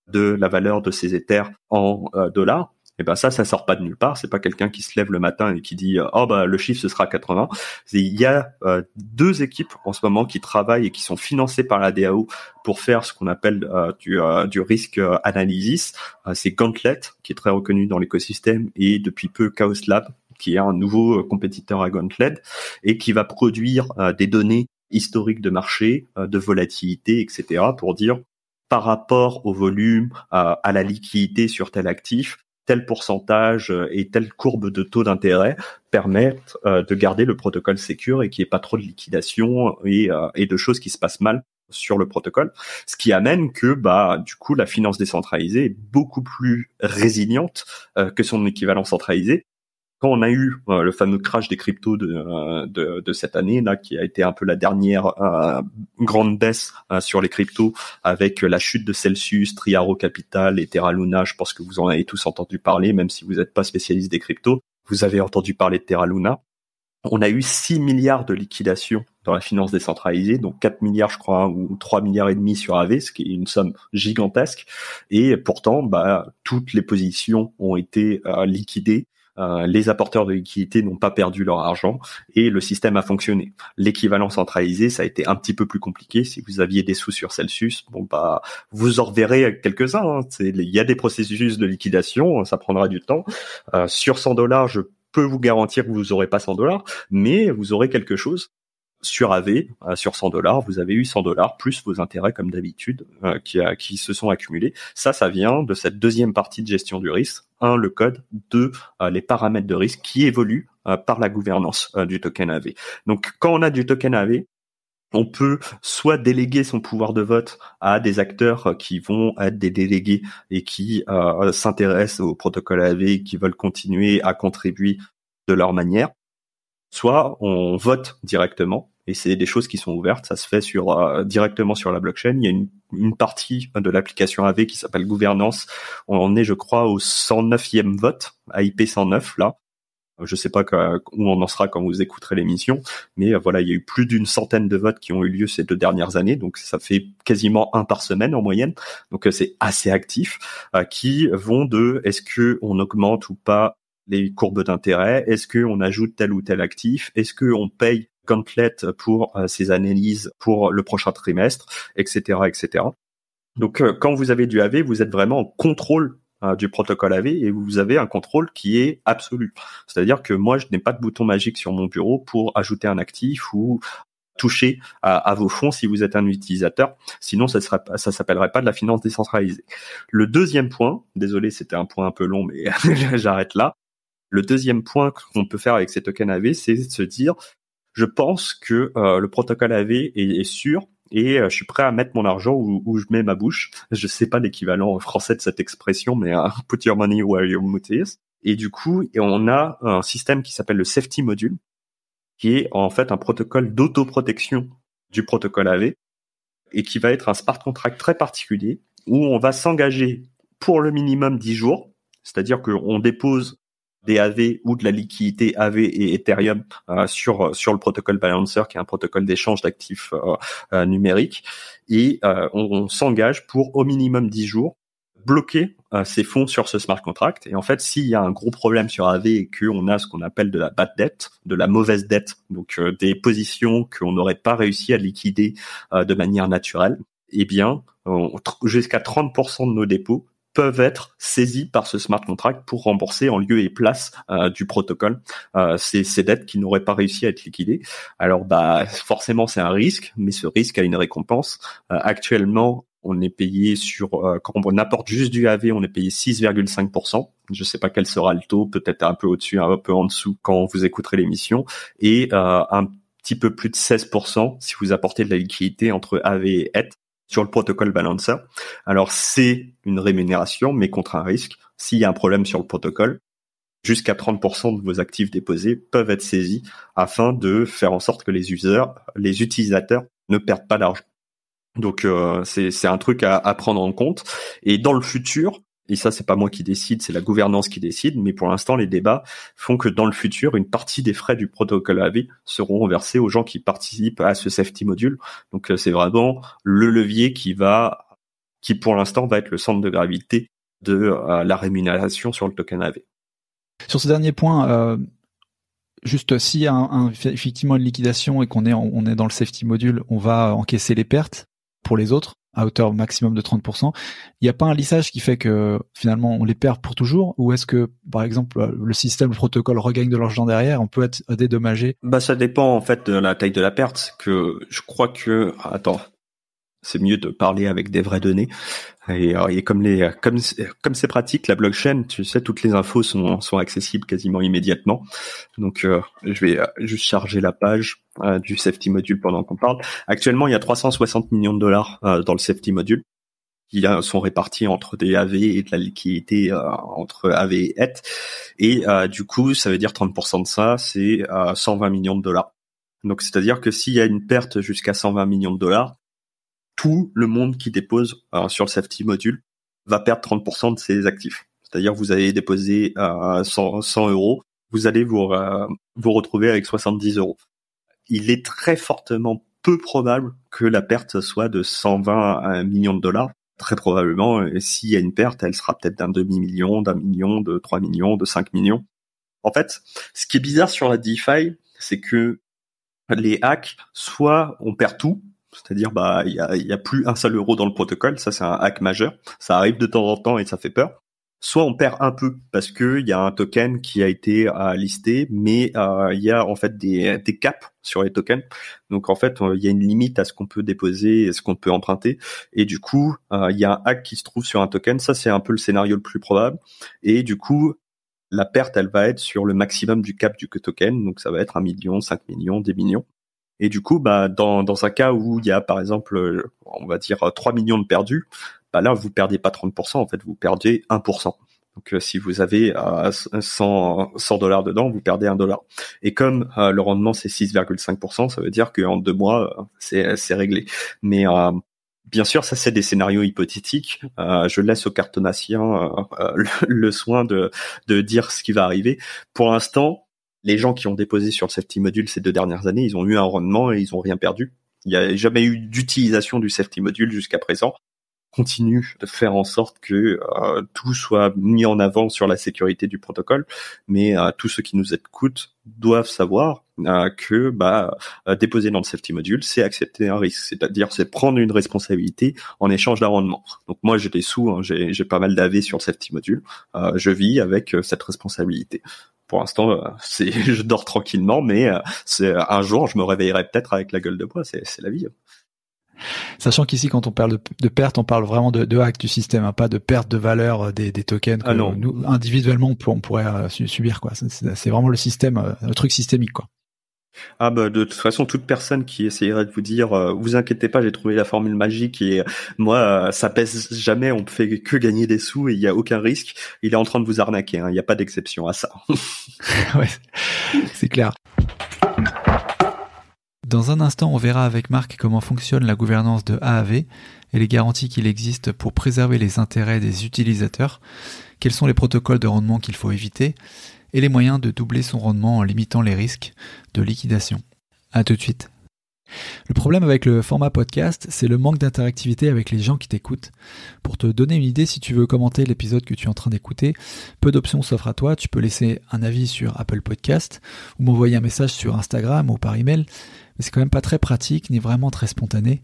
de la valeur de ces Ethers en dollars. Et ben ça sort pas de nulle part. C'est pas quelqu'un qui se lève le matin et qui dit oh bah le chiffre ce sera 80. Il y a 2 équipes en ce moment qui travaillent et qui sont financées par la DAO pour faire ce qu'on appelle du risk analysis. C'est Gauntlet qui est très reconnu dans l'écosystème et depuis peu Chaos Lab qui est un nouveau compétiteur à Gauntlet et qui va produire des données historiques de marché, de volatilité, etc. pour dire par rapport au volume, à la liquidité sur tel actif, tel pourcentage et telle courbe de taux d'intérêt permettent de garder le protocole sécure et qu'il n'y ait pas trop de liquidation et de choses qui se passent mal sur le protocole, ce qui amène que du coup la finance décentralisée est beaucoup plus résiliente que son équivalent centralisé. Quand on a eu le fameux crash des cryptos de cette année là, qui a été un peu la dernière grande baisse sur les cryptos, avec la chute de Celsius, Triaro Capital et Terra Luna, je pense que vous en avez tous entendu parler, même si vous n'êtes pas spécialiste des cryptos, vous avez entendu parler de Terra Luna. On a eu 6 milliards de liquidations dans la finance décentralisée, donc 4 milliards je crois, ou 3 milliards et demi sur AV, ce qui est une somme gigantesque, et pourtant toutes les positions ont été liquidées. Les apporteurs de liquidités n'ont pas perdu leur argent et le système a fonctionné. L'équivalent centralisé, ça a été un petit peu plus compliqué. Si vous aviez des sous sur Celsius, vous en reverrez quelques-uns. Il y a des processus de liquidation, ça prendra du temps. Sur $100, je peux vous garantir que vous aurez pas $100, mais vous aurez quelque chose. Sur AV, sur $100, vous avez eu $100 plus vos intérêts comme d'habitude qui se sont accumulés. Ça vient de cette deuxième partie de gestion du risque. 1, le code. 2, les paramètres de risque qui évoluent par la gouvernance du token AV. Donc, quand on a du token AV, on peut soit déléguer son pouvoir de vote à des acteurs qui vont être des délégués et qui s'intéressent au protocole AV et qui veulent continuer à contribuer de leur manière, soit on vote directement. Et c'est des choses qui sont ouvertes, ça se fait directement sur la blockchain. Il y a une partie de l'application AV qui s'appelle gouvernance. On en est, je crois, au 109e vote, AIP 109 là. Je sais pas où on en sera quand vous écouterez l'émission, mais voilà, il y a eu plus d'une centaine de votes qui ont eu lieu ces 2 dernières années, donc ça fait quasiment 1 par semaine en moyenne. Donc c'est assez actif, qui vont de est-ce que on augmente ou pas les courbes d'intérêt, est-ce que on ajoute tel ou tel actif, est-ce que on paye Gauntlet pour ces analyses pour le prochain trimestre, etc., etc. Donc, quand vous avez du AV, vous êtes vraiment en contrôle du protocole AV et vous avez un contrôle qui est absolu. C'est-à-dire que moi, je n'ai pas de bouton magique sur mon bureau pour ajouter un actif ou toucher à vos fonds si vous êtes un utilisateur. Sinon, ça s'appellerait pas de la finance décentralisée. Le deuxième point, désolé, c'était un point un peu long, mais j'arrête là. Le deuxième point qu'on peut faire avec ces tokens AV, c'est de se dire je pense que le protocole AV est sûr et je suis prêt à mettre mon argent où je mets ma bouche. Je sais pas l'équivalent français de cette expression, mais put your money where your mouth is. Et du coup, on a un système qui s'appelle le Safety Module, qui est en fait un protocole d'autoprotection du protocole AV et qui va être un smart contract très particulier où on va s'engager pour le minimum 10 jours, c'est-à-dire qu'on dépose des AV ou de la liquidité AV et Ethereum sur le protocole Balancer, qui est un protocole d'échange d'actifs numériques, et on s'engage pour au minimum 10 jours bloquer ces fonds sur ce smart contract. Et en fait, s'il y a un gros problème sur AV et qu'on a ce qu'on appelle de la bad debt, de la mauvaise dette, donc des positions qu'on n'aurait pas réussi à liquider de manière naturelle, eh bien, jusqu'à 30% de nos dépôts peuvent être saisis par ce smart contract pour rembourser en lieu et place du protocole ces dettes qui n'auraient pas réussi à être liquidées. Alors forcément c'est un risque, mais ce risque a une récompense. Actuellement, on est payé quand on apporte juste du AV, on est payé 6,5%. Je sais pas quel sera le taux, peut-être un peu au-dessus, un peu en dessous quand vous écouterez l'émission, et un petit peu plus de 16% si vous apportez de la liquidité entre AV et ETH sur le protocole Balancer. Alors, c'est une rémunération, mais contre un risque. S'il y a un problème sur le protocole, jusqu'à 30% de vos actifs déposés peuvent être saisis afin de faire en sorte que les utilisateurs ne perdent pas d'argent. Donc, c'est un truc à prendre en compte. Et dans le futur, et ça, c'est pas moi qui décide, c'est la gouvernance qui décide, mais pour l'instant, les débats font que dans le futur, une partie des frais du protocole AV seront versés aux gens qui participent à ce safety module. Donc, c'est vraiment le levier qui pour l'instant, va être le centre de gravité de la rémunération sur le token AV. Sur ce dernier point, juste s'il y a effectivement une liquidation et on est dans le safety module, on va encaisser les pertes pour les autres à hauteur maximum de 30%. Il n'y a pas un lissage qui fait que finalement on les perd pour toujours, ou est-ce que par exemple le protocole regagne de l'argent derrière, on peut être dédommagé? Ça dépend en fait de la taille de la perte. Que je crois que c'est mieux de parler avec des vraies données. Et comme c'est pratique, la blockchain, tu sais, toutes les infos sont accessibles quasiment immédiatement. Donc, je vais juste charger la page du safety module pendant qu'on parle. Actuellement, il y a 360 millions de dollars dans le safety module qui sont répartis entre des AV et de la liquidité entre AV et ETH. Et du coup, ça veut dire 30% de ça, c'est 120 millions de dollars. Donc, c'est-à-dire que s'il y a une perte jusqu'à 120 millions de dollars, tout le monde qui dépose sur le safety module va perdre 30% de ses actifs. C'est-à-dire vous avez déposé 100 euros, vous allez vous retrouver avec 70 euros. Il est très fortement peu probable que la perte soit de 120 millions de dollars. Très probablement, s'il y a une perte, elle sera peut-être d'un demi-million, d'un million, de 3 millions, de 5 millions. En fait, ce qui est bizarre sur la DeFi, c'est que les hacks, soit on perd tout, c'est-à-dire il y a plus un seul euro dans le protocole, ça c'est un hack majeur, ça arrive de temps en temps et ça fait peur. Soit on perd un peu parce que il y a un token qui a été listé, mais il y a en fait des caps sur les tokens. Donc en fait, il y a une limite à ce qu'on peut déposer et ce qu'on peut emprunter. Et du coup, il y a un hack qui se trouve sur un token. Ça c'est un peu le scénario le plus probable. Et du coup, la perte, elle va être sur le maximum du cap du token. Donc ça va être 1 million, 5 millions, 10 millions. Et du coup, dans un cas où il y a, par exemple, on va dire 3 millions de perdus, là, vous perdez pas 30%, en fait, vous perdez 1%. Donc, si vous avez 100 dollars dedans, vous perdez $1. Et comme le rendement, c'est 6,5%, ça veut dire qu'en 2 mois, c'est réglé. Mais bien sûr, ça, c'est des scénarios hypothétiques. Je laisse aux cartonassiens le soin de dire ce qui va arriver. Pour l'instant, les gens qui ont déposé sur le safety module ces 2 dernières années, ils ont eu un rendement et ils ont rien perdu. Il n'y a jamais eu d'utilisation du safety module jusqu'à présent. Continue de faire en sorte que tout soit mis en avant sur la sécurité du protocole, mais tous ceux qui nous écoutent doivent savoir que déposer dans le safety module, c'est accepter un risque, c'est-à-dire c'est prendre une responsabilité en échange d'un rendement. Donc moi j'ai des sous, j'ai pas mal d'AV sur le safety module, je vis avec cette responsabilité. Pour l'instant, je dors tranquillement, mais c'est un jour, je me réveillerai peut-être avec la gueule de bois. C'est la vie. Sachant qu'ici, quand on parle de perte, on parle vraiment de hack du système, pas de perte de valeur des tokens que nous individuellement on pourrait subir, quoi. C'est vraiment le système, le truc systémique, quoi. De toute façon, toute personne qui essayerait de vous dire vous inquiétez pas, j'ai trouvé la formule magique et moi ça pèse jamais, on fait que gagner des sous et il y a aucun risque, il est en train de vous arnaquer, il n'y a pas d'exception à ça. Ouais, c'est clair. Dans un instant, on verra avec Marc comment fonctionne la gouvernance de AAV et les garanties qu'il existe pour préserver les intérêts des utilisateurs, quels sont les protocoles de rendement qu'il faut éviter et les moyens de doubler son rendement en limitant les risques de liquidation. À tout de suite. Le problème avec le format podcast, c'est le manque d'interactivité avec les gens qui t'écoutent. Pour te donner une idée, si tu veux commenter l'épisode que tu es en train d'écouter, peu d'options s'offrent à toi. Tu peux laisser un avis sur Apple Podcast ou m'envoyer un message sur Instagram ou par email, mais c'est quand même pas très pratique ni vraiment très spontané.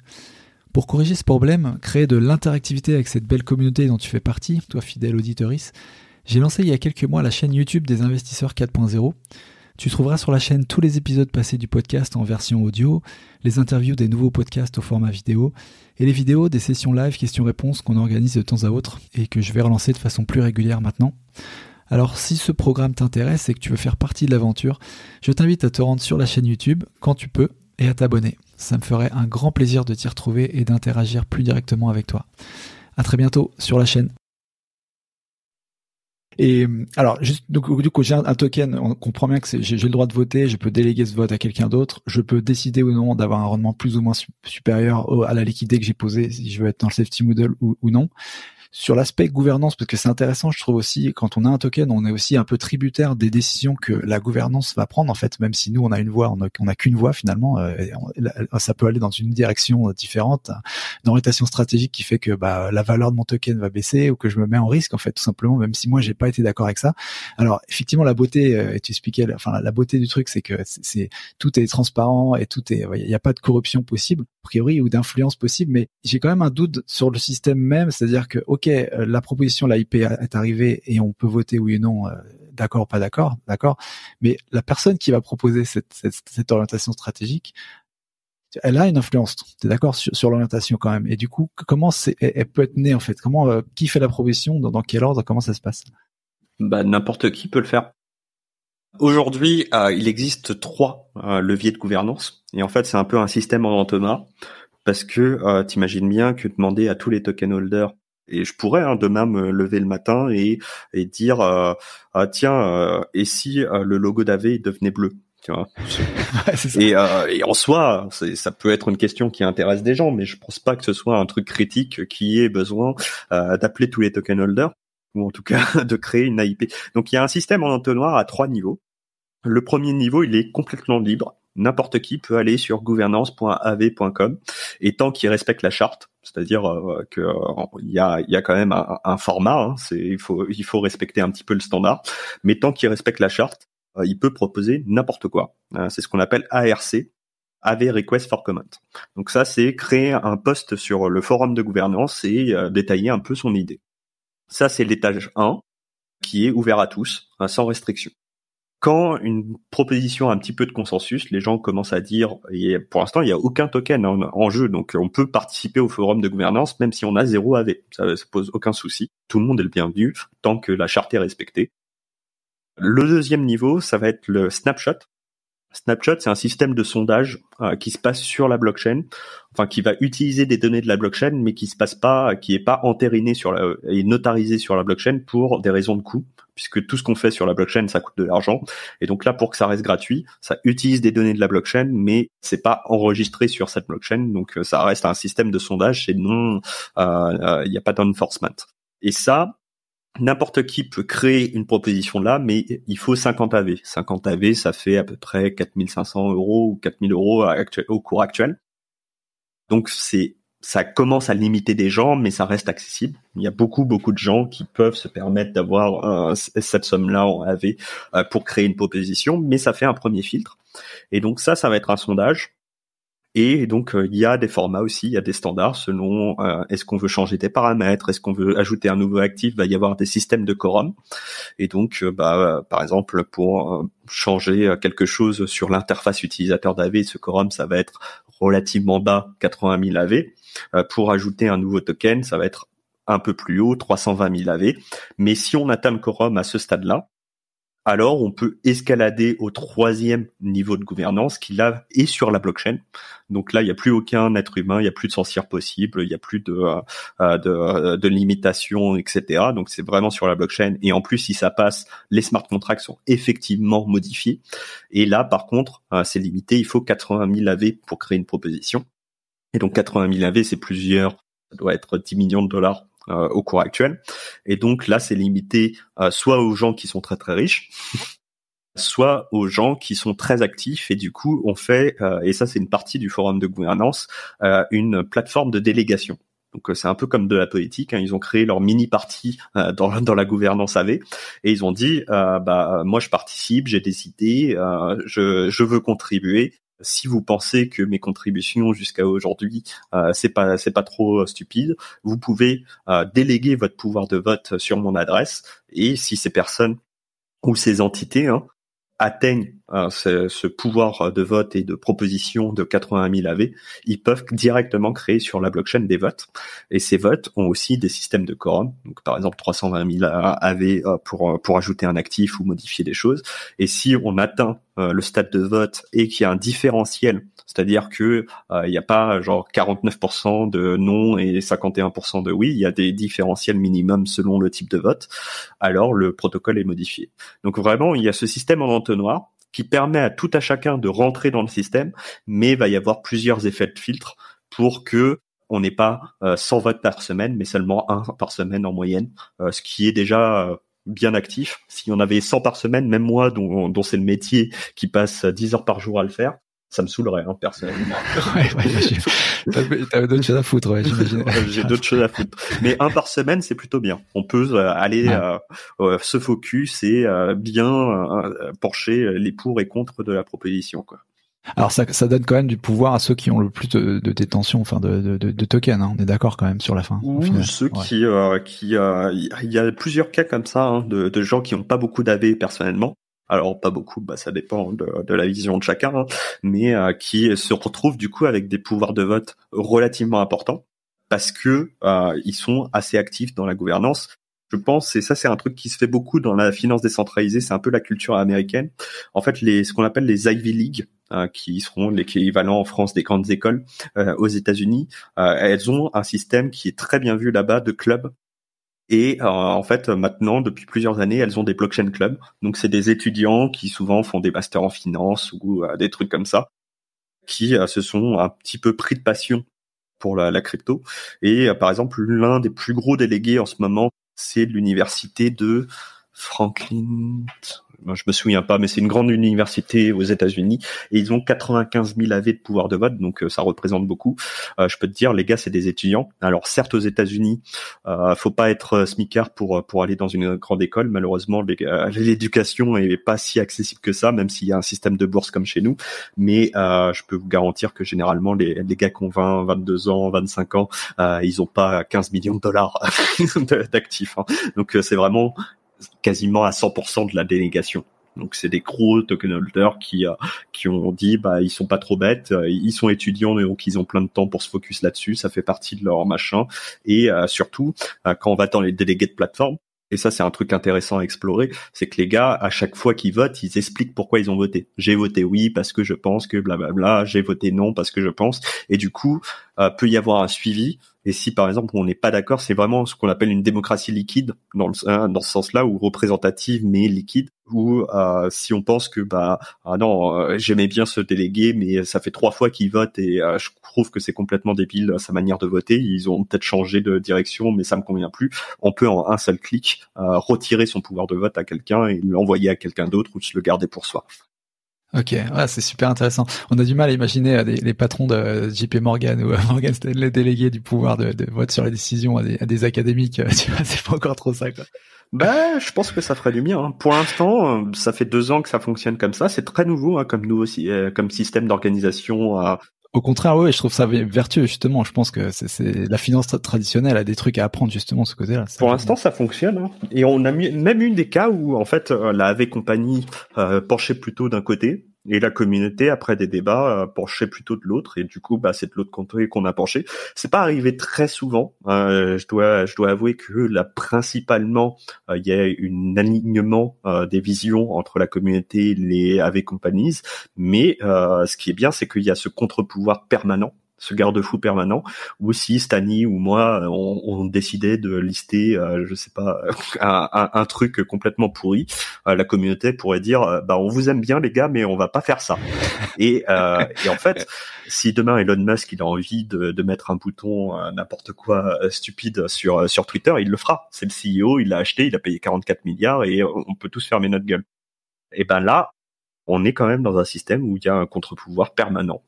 Pour corriger ce problème, créer de l'interactivité avec cette belle communauté dont tu fais partie, toi fidèle auditorice, j'ai lancé il y a quelques mois la chaîne YouTube des investisseurs 4.0. Tu trouveras sur la chaîne tous les épisodes passés du podcast en version audio, les interviews des nouveaux podcasts au format vidéo et les vidéos des sessions live questions-réponses qu'on organise de temps à autre et que je vais relancer de façon plus régulière maintenant. Alors si ce programme t'intéresse et que tu veux faire partie de l'aventure, je t'invite à te rendre sur la chaîne YouTube quand tu peux et à t'abonner. Ça me ferait un grand plaisir de t'y retrouver et d'interagir plus directement avec toi. À très bientôt sur la chaîne. Et alors, juste donc du coup, j'ai un token. On comprend bien que j'ai le droit de voter. Je peux déléguer ce vote à quelqu'un d'autre. Je peux décider ou non d'avoir un rendement plus ou moins supérieur à la liquidité que j'ai posée, si je veux être dans le safety model ou non. Sur l'aspect gouvernance, parce que c'est intéressant, je trouve aussi, quand on a un token, on est aussi un peu tributaire des décisions que la gouvernance va prendre, en fait, même si nous, on a une voix, on a qu'une voix, finalement, ça peut aller dans une direction différente, une orientation stratégique qui fait que, la valeur de mon token va baisser ou que je me mets en risque, en fait, tout simplement, même si moi, j'ai pas été d'accord avec ça. Alors, effectivement, la beauté, et tu expliquais, la beauté du truc, c'est que tout est transparent et il n'y a pas de corruption possible, a priori, ou d'influence possible, mais j'ai quand même un doute sur le système même, c'est-à-dire que, la proposition, la IP est arrivée et on peut voter oui ou non, d'accord, pas d'accord, mais la personne qui va proposer cette orientation stratégique, elle a une influence, t'es d'accord, sur l'orientation quand même. Et du coup, comment elle peut être née en fait? Comment, qui fait la proposition, dans quel ordre, comment ça se passe? N'importe qui peut le faire. Aujourd'hui, il existe 3 leviers de gouvernance, et en fait, c'est un peu un système en entonnoir, parce que t'imagines bien que demander à tous les token holders, et je pourrais demain me lever le matin et dire tiens, et si le logo d'AV devenait bleu, tu vois. Ouais, c'est ça. Et en soi, ça peut être une question qui intéresse des gens, mais je pense pas que ce soit un truc critique qui ait besoin d'appeler tous les token holders, ou en tout cas de créer une AIP. Donc il y a un système en entonnoir à 3 niveaux. Le premier niveau, il est complètement libre. N'importe qui peut aller sur gouvernance.av.com, et tant qu'il respecte la charte, c'est-à-dire que il y a quand même un format, il faut respecter un petit peu le standard, mais tant qu'il respecte la charte, il peut proposer n'importe quoi. C'est ce qu'on appelle ARC, AV Request for Comment. Donc ça, c'est créer un post sur le forum de gouvernance et détailler un peu son idée. Ça, c'est l'étage 1, qui est ouvert à tous, sans restriction. Quand une proposition a un petit peu de consensus, les gens commencent à dire, et pour l'instant, il n'y a aucun token en jeu, donc on peut participer au forum de gouvernance même si on a 0 AV. Ça pose aucun souci. Tout le monde est le bienvenu tant que la charte est respectée. Le deuxième niveau, ça va être le snapshot. Snapshot, c'est un système de sondage qui se passe sur la blockchain, enfin qui va utiliser des données de la blockchain, mais qui est pas entériné et notarisé sur la blockchain pour des raisons de coût, puisque tout ce qu'on fait sur la blockchain, ça coûte de l'argent. Et donc là, pour que ça reste gratuit, ça utilise des données de la blockchain, mais c'est pas enregistré sur cette blockchain, donc ça reste un système de sondage, et non, il n'y a pas d'enforcement. Et ça, n'importe qui peut créer une proposition là, mais il faut 50 AV. 50 AV, ça fait à peu près 4500 € ou 4000 € au cours actuel. Donc ça commence à limiter des gens, mais ça reste accessible. Il y a beaucoup de gens qui peuvent se permettre d'avoir cette somme-là en AV pour créer une proposition, mais ça fait un premier filtre. Et donc ça va être un sondage. Et donc il y a des formats aussi, il y a des standards selon est-ce qu'on veut changer des paramètres, est-ce qu'on veut ajouter un nouveau actif, va y avoir des systèmes de quorum. Et donc par exemple pour changer quelque chose sur l'interface utilisateur d'AV, ce quorum ça va être relativement bas, 80 000 AV. Pour ajouter un nouveau token, ça va être un peu plus haut, 320 000 AV. Mais si on atteint le quorum à ce stade-là, alors on peut escalader au 3e niveau de gouvernance qui là est sur la blockchain. Donc là, il n'y a plus aucun être humain, il n'y a plus de censure possible, il n'y a plus de limitation, etc. Donc c'est vraiment sur la blockchain. Et en plus, si ça passe, les smart contracts sont effectivement modifiés. Et là, par contre, c'est limité. Il faut 80 000 AV pour créer une proposition. Et donc 80 000 AV, c'est ça doit être 10 millions de dollars au cours actuel. Et donc là, c'est limité soit aux gens qui sont très très riches, soit aux gens qui sont très actifs. Et du coup, on fait, et ça c'est une partie du forum de gouvernance, une plateforme de délégation. Donc c'est un peu comme de la politique, ils ont créé leur mini-parti dans la gouvernance AV, et ils ont dit, moi je participe, j'ai des idées, je veux contribuer. Si vous pensez que mes contributions jusqu'à aujourd'hui c'est pas trop stupide, vous pouvez déléguer votre pouvoir de vote sur mon adresse, et si ces personnes ou ces entités atteignent ce pouvoir de vote et de proposition de 80 000 AV, ils peuvent directement créer sur la blockchain des votes. Et ces votes ont aussi des systèmes de quorum. Donc, par exemple, 320 000 AV pour ajouter un actif ou modifier des choses. Et si on atteint le stade de vote et qu'il y a un différentiel, c'est-à-dire que il n'y a pas genre 49% de non et 51% de oui, il y a des différentiels minimums selon le type de vote, alors le protocole est modifié. Donc vraiment, il y a ce système en entonnoir qui permet à tout à chacun de rentrer dans le système, mais il va y avoir plusieurs effets de filtre pour que on n'est pas 100 votes par semaine, mais seulement 1 par semaine en moyenne, ce qui est déjà bien actif. Si on avait 100 par semaine, même moi, dont c'est le métier, qui passe 10 heures par jour à le faire, ça me saoulerait, personnellement. T'as d'autres choses à foutre, j'imagine. J'ai d'autres choses à foutre. Mais 1 par semaine, c'est plutôt bien. On peut aller se focus et bien pencher les pour et contre de la proposition, quoi. Alors ça donne quand même du pouvoir à ceux qui ont le plus de détention, enfin de tokens. On est d'accord quand même sur la fin. Ou ceux qui il y a plusieurs cas comme ça, de gens qui n'ont pas beaucoup d'AV personnellement. Alors pas beaucoup, ça dépend de la vision de chacun, mais qui se retrouvent du coup avec des pouvoirs de vote relativement importants parce que ils sont assez actifs dans la gouvernance. Je pense, et ça c'est un truc qui se fait beaucoup dans la finance décentralisée, c'est un peu la culture américaine. En fait, ce qu'on appelle les Ivy League, qui seront l'équivalent en France des grandes écoles aux États-Unis, elles ont un système qui est très bien vu là-bas de clubs. Et en fait, maintenant, depuis plusieurs années, elles ont des blockchain clubs. Donc, c'est des étudiants qui souvent font des masters en finance ou des trucs comme ça, qui se sont un petit peu pris de passion pour la crypto. Et par exemple, l'un des plus gros délégués en ce moment, c'est l'université de Franklin. Je me souviens pas, mais c'est une grande université aux États-Unis et ils ont 95 000 AV de pouvoir de vote, donc ça représente beaucoup. Je peux te dire, les gars, c'est des étudiants. Alors certes, aux États-Unis, faut pas être smicard pour aller dans une grande école. Malheureusement, l'éducation est pas si accessible que ça, même s'il y a un système de bourse comme chez nous. Mais je peux vous garantir que généralement, les gars qui ont 20, 22 ans, 25 ans, ils ont pas 15 millions de dollars d'actifs. Donc c'est vraiment quasiment à 100% de la délégation. Donc c'est des gros token holders qui ont dit ils sont pas trop bêtes, ils sont étudiants donc ils ont plein de temps pour se focus là-dessus, ça fait partie de leur machin et surtout quand on va dans les délégués de plateforme. Et ça, c'est un truc intéressant à explorer, c'est que les gars, à chaque fois qu'ils votent, ils expliquent pourquoi ils ont voté. J'ai voté oui parce que je pense que blablabla, j'ai voté non parce que je pense. Et du coup, peut y avoir un suivi. Et si, par exemple, on n'est pas d'accord, c'est vraiment ce qu'on appelle une démocratie liquide, dans ce sens-là, ou représentative, mais liquide, ou si on pense que, j'aimais bien ce délégué, mais ça fait 3 fois qu'il vote et je trouve que c'est complètement débile sa manière de voter, ils ont peut-être changé de direction, mais ça me convient plus, on peut en un seul clic retirer son pouvoir de vote à quelqu'un et l'envoyer à quelqu'un d'autre ou se le garder pour soi. Ok, c'est super intéressant. On a du mal à imaginer les patrons de JP Morgan ou Morgan Stanley délégués du pouvoir de vote sur les décisions à des académiques. Tu vois, c'est pas encore trop ça, quoi. Je pense que ça ferait du bien. Pour l'instant, ça fait 2 ans que ça fonctionne comme ça. C'est très nouveau, comme système d'organisation. Au contraire, oui, je trouve ça vertueux, justement. Je pense que c'est la finance traditionnelle a des trucs à apprendre, justement, de ce côté-là. Pour l'instant, ça fonctionne. Et on a même eu des cas où, en fait, la AV compagnie penchait plutôt d'un côté et la communauté, après des débats, penchait plutôt de l'autre. Et du coup, c'est de l'autre côté qu'on a penché. C'est pas arrivé très souvent. Je dois avouer que là, principalement, il y a un alignement des visions entre la communauté et les AV companies. Mais ce qui est bien, c'est qu'il y a ce contre-pouvoir permanent, ce garde-fou permanent, ou si Stani ou moi on décidait de lister je sais pas un truc complètement pourri, la communauté pourrait dire on vous aime bien les gars mais on va pas faire ça. Et en fait, si demain Elon Musk il a envie de mettre un bouton n'importe quoi stupide sur Twitter, il le fera. C'est le CEO, il l'a acheté, il a payé 44 milliards et on peut tous fermer notre gueule. Et là on est quand même dans un système où il y a un contre-pouvoir permanent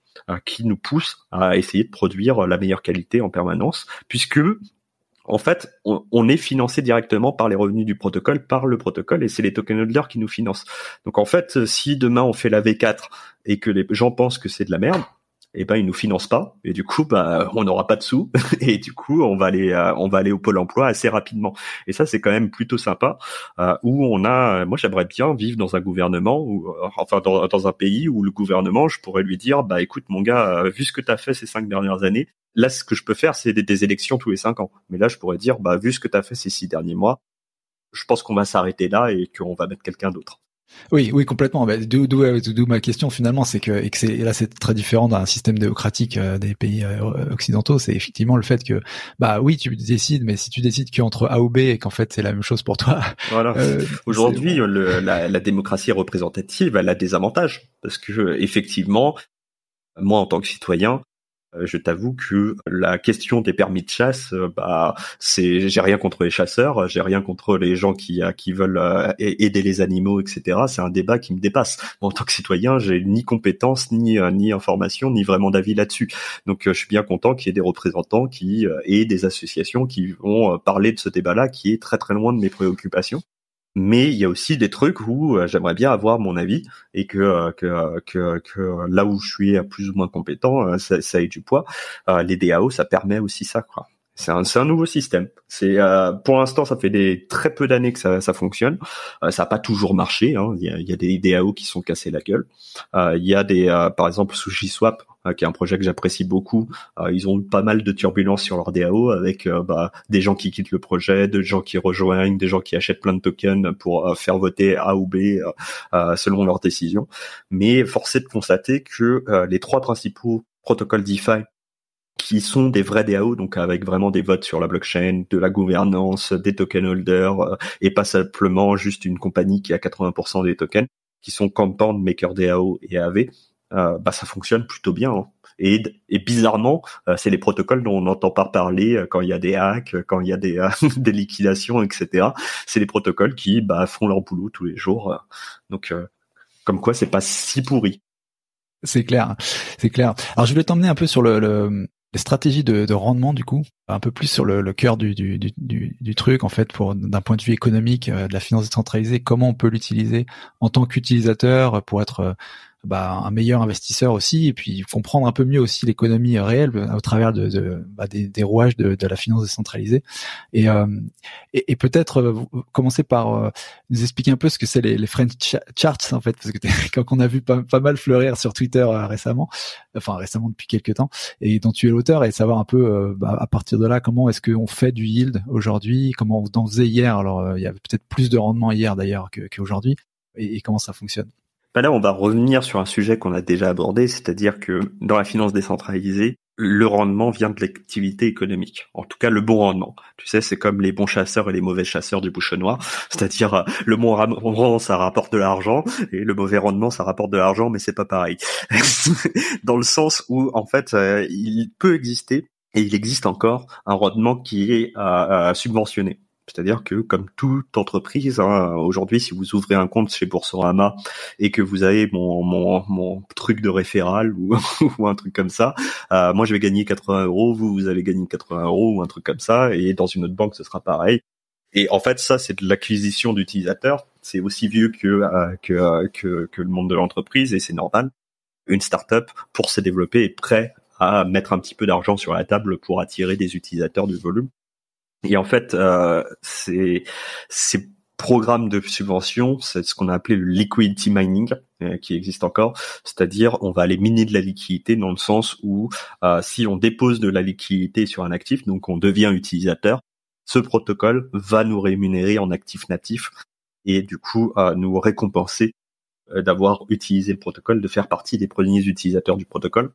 qui nous pousse à essayer de produire la meilleure qualité en permanence, puisque en fait, on est financé directement par les revenus du protocole, par le protocole, et c'est les token holders qui nous financent. Donc en fait, si demain on fait la V4 et que les gens pensent que c'est de la merde, ils nous financent pas, et du coup, on n'aura pas de sous, et du coup, on va aller au Pôle emploi assez rapidement. Et ça, c'est quand même plutôt sympa, où moi, j'aimerais bien vivre dans un gouvernement, dans un pays où le gouvernement, je pourrais lui dire, écoute, mon gars, vu ce que t'as fait ces 5 dernières années, là, ce que je peux faire, c'est des élections tous les 5 ans. Mais là, je pourrais dire, vu ce que t'as fait ces 6 derniers mois, je pense qu'on va s'arrêter là et qu'on va mettre quelqu'un d'autre. Oui, complètement. D'où ma question finalement, c'est que là c'est très différent d'un système démocratique des pays occidentaux. C'est effectivement le fait que oui tu décides, mais si tu décides qu'entre A ou B et qu'en fait c'est la même chose pour toi. Voilà. Aujourd'hui, la démocratie représentative, elle a des avantages parce que effectivement, moi en tant que citoyen, Je t'avoue que la question des permis de chasse, j'ai rien contre les chasseurs, j'ai rien contre les gens qui veulent aider les animaux, etc. C'est un débat qui me dépasse. Moi, en tant que citoyen, j'ai ni compétences, ni information, ni vraiment d'avis là-dessus. Donc, je suis bien content qu'il y ait des représentants et des associations qui vont parler de ce débat-là, qui est très très loin de mes préoccupations. Mais il y a aussi des trucs où j'aimerais bien avoir mon avis et que là où je suis plus ou moins compétent, ça ait du poids. Les DAO, ça permet aussi ça, quoi. C'est un nouveau système. Pour l'instant, ça fait très peu d'années que ça fonctionne. Ça n'a pas toujours marché, hein. Il y a des DAO qui sont cassés la gueule. Il y a par exemple SushiSwap, qui est un projet que j'apprécie beaucoup. Ils ont eu pas mal de turbulences sur leur DAO avec des gens qui quittent le projet, des gens qui rejoignent, des gens qui achètent plein de tokens pour faire voter A ou B selon leurs décisions. Mais force est de constater que les trois principaux protocoles DeFi qui sont des vrais DAO, donc avec vraiment des votes sur la blockchain, de la gouvernance, des token holders, et pas simplement juste une compagnie qui a 80% des tokens, qui sont Compound, Maker DAO et AAV, ça fonctionne plutôt bien. Hein. Et bizarrement, c'est les protocoles dont on n'entend pas parler quand il y a des hacks, quand il y a des liquidations, etc. C'est les protocoles qui font leur boulot tous les jours. Donc, comme quoi, c'est pas si pourri. C'est clair, c'est clair. Alors, je voulais t'emmener un peu sur les stratégies de rendement, du coup, un peu plus sur le cœur du truc, en fait, d'un point de vue économique, de la finance décentralisée, comment on peut l'utiliser en tant qu'utilisateur pour être un meilleur investisseur aussi, et puis comprendre un peu mieux aussi l'économie réelle au travers des rouages de la finance décentralisée. Et peut-être commencer par nous expliquer un peu ce que c'est les French charts, en fait, parce que quand on a vu pas mal fleurir sur Twitter récemment depuis quelques temps, et dont tu es l'auteur, et savoir un peu à partir de là comment est-ce qu'on fait du yield aujourd'hui, comment on en faisait hier. Alors il y avait peut-être plus de rendement hier d'ailleurs qu'aujourd'hui, et comment ça fonctionne. Là, on va revenir sur un sujet qu'on a déjà abordé, c'est-à-dire que dans la finance décentralisée, le rendement vient de l'activité économique. En tout cas, le bon rendement. Tu sais, c'est comme les bons chasseurs et les mauvais chasseurs du bouche noir. C'est-à-dire, le bon rendement, ça rapporte de l'argent, et le mauvais rendement, ça rapporte de l'argent, mais c'est pas pareil. Dans le sens où, en fait, il peut exister, et il existe encore, un rendement qui est subventionné. C'est-à-dire que, comme toute entreprise, aujourd'hui, si vous ouvrez un compte chez Boursorama et que vous avez mon truc de référal ou un truc comme ça, moi je vais gagner 80 €, vous allez gagner 80 € ou un truc comme ça, et dans une autre banque ce sera pareil. Et en fait, ça c'est de l'acquisition d'utilisateurs. C'est aussi vieux que le monde de l'entreprise, et c'est normal. Une start-up, pour se développer, est prête à mettre un petit peu d'argent sur la table pour attirer des utilisateurs du volume. Et en fait, ces programmes de subvention, c'est ce qu'on a appelé le liquidity mining, qui existe encore. C'est-à-dire, on va aller miner de la liquidité dans le sens où, si on dépose de la liquidité sur un actif, donc on devient utilisateur, ce protocole va nous rémunérer en actif natif et du coup nous récompenser d'avoir utilisé le protocole, de faire partie des premiers utilisateurs du protocole.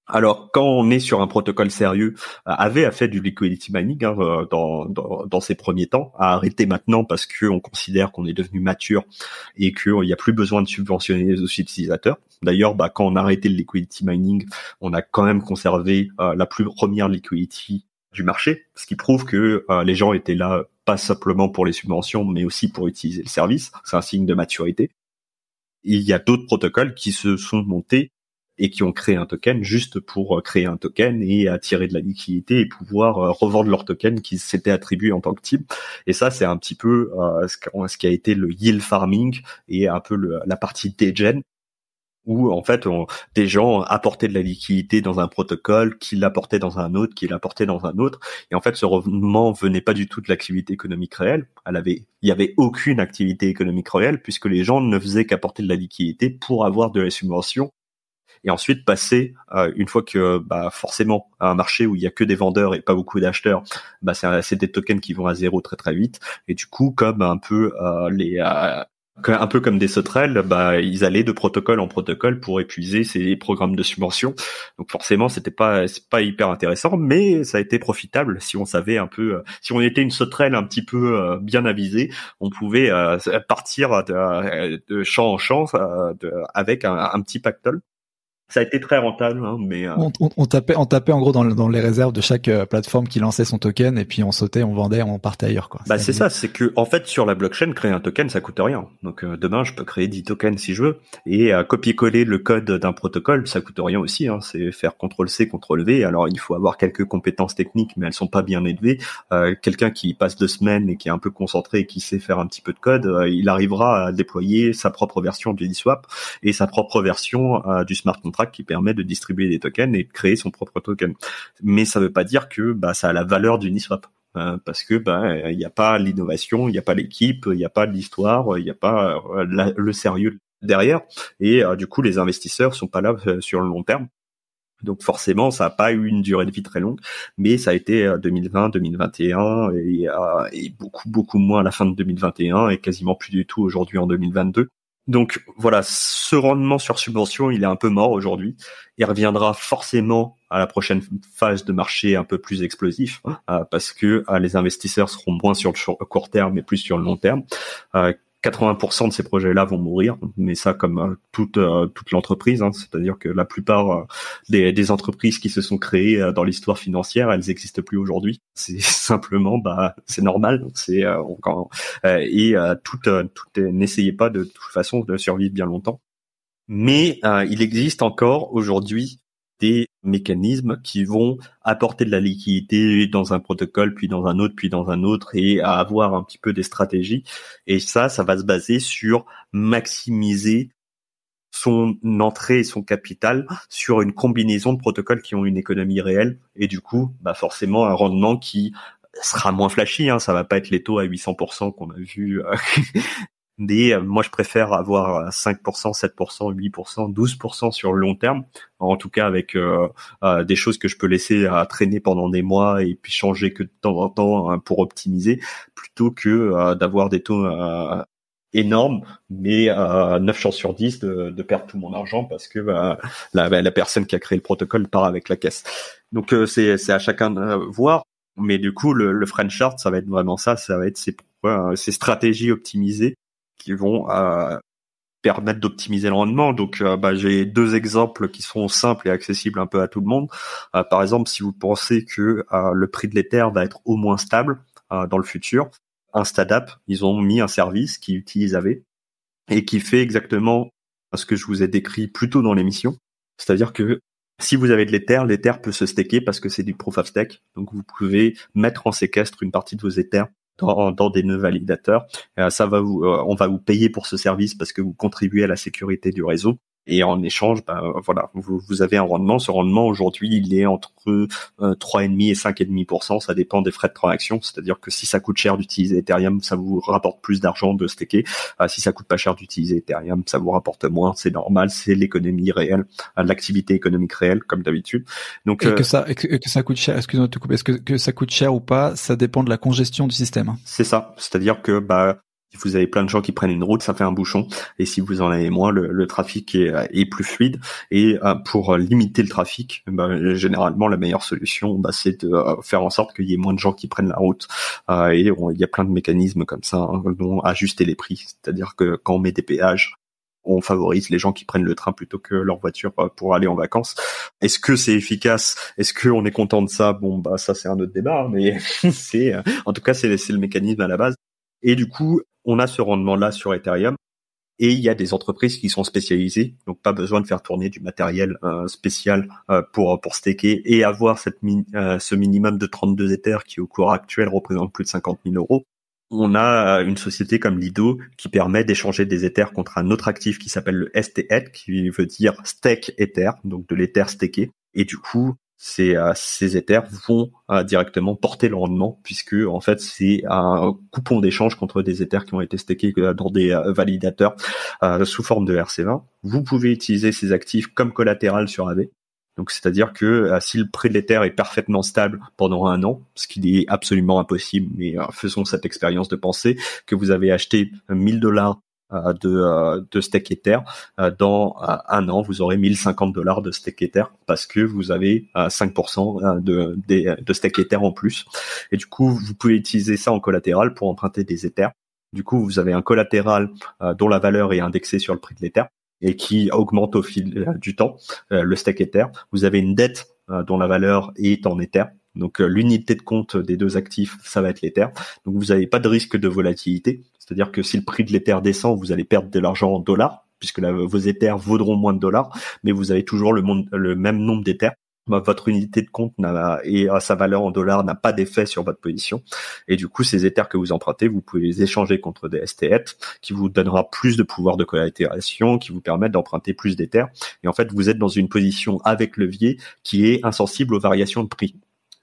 Alors, quand on est sur un protocole sérieux, Aave a fait du liquidity mining dans ses premiers temps, a arrêté maintenant parce que on considère qu'on est devenu mature et qu'il n'y a plus besoin de subventionner les utilisateurs. D'ailleurs, quand on a arrêté le liquidity mining, on a quand même conservé la plus première liquidity du marché, ce qui prouve que les gens étaient là pas simplement pour les subventions, mais aussi pour utiliser le service. C'est un signe de maturité. Et il y a d'autres protocoles qui se sont montés et qui ont créé un token juste pour créer un token et attirer de la liquidité et pouvoir revendre leur token qui s'était attribué en tant que type. Et ça, c'est un petit peu ce qui a été le yield farming et un peu la partie degen, où en fait des gens apportaient de la liquidité dans un protocole, qui l'apportaient dans un autre, qui l'apportaient dans un autre, et en fait ce rendement venait pas du tout de l'activité économique réelle. Il y avait aucune activité économique réelle puisque les gens ne faisaient qu'apporter de la liquidité pour avoir de la subvention. Et ensuite passer, une fois que forcément à un marché où il y a que des vendeurs et pas beaucoup d'acheteurs, c'est des tokens qui vont à zéro très très vite. Et du coup, comme un peu un peu comme des sauterelles, ils allaient de protocole en protocole pour épuiser ces programmes de subvention. Donc forcément, c'est pas hyper intéressant, mais ça a été profitable si on savait un peu, si on était une sauterelle un petit peu bien avisée, on pouvait partir de champ en champ avec un petit pactole. Ça a été très rentable, hein, mais On tapait en gros dans les réserves de chaque plateforme qui lançait son token et puis on sautait, on vendait, on partait ailleurs, quoi. bah c'est ça, c'est que en fait sur la blockchain créer un token ça coûte rien. Donc demain je peux créer 10 tokens si je veux et copier-coller le code d'un protocole ça coûte rien aussi. Hein, c'est faire CTRL-C, CTRL-V. Alors il faut avoir quelques compétences techniques mais elles sont pas bien élevées. Quelqu'un qui passe 2 semaines et qui est un peu concentré et qui sait faire un petit peu de code, il arrivera à déployer sa propre version du Uniswap et sa propre version du smart contract qui permet de distribuer des tokens et de créer son propre token. Mais ça veut pas dire que ça a la valeur d'Uniswap. Parce que il n'y a pas l'innovation, il n'y a pas l'équipe, il n'y a pas l'histoire, il n'y a pas le sérieux derrière. Et du coup, les investisseurs sont pas là sur le long terme. Donc forcément, ça n'a pas eu une durée de vie très longue, mais ça a été 2020, 2021 et beaucoup moins à la fin de 2021 et quasiment plus du tout aujourd'hui en 2022. Donc voilà, ce rendement sur subvention, il est un peu mort aujourd'hui. Il reviendra forcément à la prochaine phase de marché un peu plus explosif, parce que les investisseurs seront moins sur le court terme et plus sur le long terme. 80% de ces projets-là vont mourir, mais ça comme toute l'entreprise, hein, c'est-à-dire que la plupart des entreprises qui se sont créées dans l'histoire financière, elles n'existent plus aujourd'hui. C'est simplement, c'est normal. N'essayez pas de toute façon de survivre bien longtemps. Mais il existe encore aujourd'hui des mécanismes qui vont apporter de la liquidité dans un protocole, puis dans un autre, puis dans un autre, et à avoir un petit peu des stratégies. Et ça va se baser sur maximiser son entrée et son capital sur une combinaison de protocoles qui ont une économie réelle, et du coup, forcément un rendement qui sera moins flashy, hein, ça va pas être les taux à 800% qu'on a vu. Mais moi, je préfère avoir 5%, 7%, 8%, 12% sur le long terme. En tout cas, avec des choses que je peux laisser traîner pendant des mois et puis changer que de temps en temps pour optimiser, plutôt que d'avoir des taux énormes, mais 9 chances sur 10 de perdre tout mon argent parce que la personne qui a créé le protocole part avec la caisse. Donc c'est à chacun de voir. Mais du coup, le French chart, ça va être vraiment ça va être ces stratégies optimisées qui vont permettre d'optimiser le rendement. Donc, j'ai 2 exemples qui sont simples et accessibles un peu à tout le monde. Par exemple, si vous pensez que le prix de l'Ether va être au moins stable dans le futur, Instadapp, ils ont mis un service qui utilise Aave et qui fait exactement ce que je vous ai décrit plus tôt dans l'émission. C'est-à-dire que si vous avez de l'Ether peut se staker parce que c'est du proof of stake. Donc, vous pouvez mettre en séquestre une partie de vos Ethers dans des nœuds validateurs. On va vous payer pour ce service parce que vous contribuez à la sécurité du réseau. Et en échange, vous avez un rendement. Ce rendement aujourd'hui, il est entre 3,5 et 5,5%. Ça dépend des frais de transaction. C'est-à-dire que si ça coûte cher d'utiliser Ethereum, ça vous rapporte plus d'argent de staker. Si ça coûte pas cher d'utiliser Ethereum, ça vous rapporte moins. C'est normal. C'est l'économie réelle, l'activité économique réelle, comme d'habitude. Donc que ça coûte cher. Excuse-moi de te couper. Est-ce que ça coûte cher ou pas? Ça dépend de la congestion du système. Hein. C'est ça. C'est-à-dire que si vous avez plein de gens qui prennent une route, ça fait un bouchon. Et si vous en avez moins, le trafic est plus fluide. Et pour limiter le trafic, généralement, la meilleure solution, c'est de faire en sorte qu'il y ait moins de gens qui prennent la route. Et il y a plein de mécanismes comme ça, hein, dont ajuster les prix. C'est-à-dire que quand on met des péages, on favorise les gens qui prennent le train plutôt que leur voiture pour aller en vacances. Est-ce que c'est efficace? Est-ce qu'on est content de ça? Ça c'est un autre débat, mais en tout cas c'est le mécanisme à la base. Et du coup, on a ce rendement-là sur Ethereum. Et il y a des entreprises qui sont spécialisées, donc pas besoin de faire tourner du matériel spécial pour staker et avoir ce minimum de 32 Ethers qui au cours actuel représente plus de 50 000 euros. On a une société comme Lido qui permet d'échanger des Ethers contre un autre actif qui s'appelle le STETH, qui veut dire Stake Ether, donc de l'Ether staké. Et du coup, ces Ethers vont directement porter le rendement puisque en fait c'est un coupon d'échange contre des Ethers qui ont été stakés dans des validateurs sous forme de RC20. Vous pouvez utiliser ces actifs comme collatéral sur Aave. Donc c'est-à-dire que si le prix de l'Ether est parfaitement stable pendant 1 an, ce qui est absolument impossible, mais faisons cette expérience de pensée, que vous avez acheté $1,000 de stake Ether, dans 1 an, vous aurez $1,050 de stake Ether parce que vous avez 5% de stake Ether en plus. Et du coup, vous pouvez utiliser ça en collatéral pour emprunter des Ethers. Du coup, vous avez un collatéral dont la valeur est indexée sur le prix de l'Ether. et qui augmente au fil du temps, le stake Ether. Vous avez une dette dont la valeur est en Ether. Donc l'unité de compte des deux actifs, ça va être l'Ether. Donc vous n'avez pas de risque de volatilité. C'est-à-dire que si le prix de l'Ether descend, vous allez perdre de l'argent en dollars, puisque vos Ethers vaudront moins de dollars, mais vous avez toujours le même nombre d'Ethers. Votre unité de compte et sa valeur en dollars n'a pas d'effet sur votre position. Et du coup, ces Ethers que vous empruntez, vous pouvez les échanger contre des STETH, qui vous donnera plus de pouvoir de collatération, qui vous permettent d'emprunter plus d'Ethers. Et en fait, vous êtes dans une position avec levier qui est insensible aux variations de prix.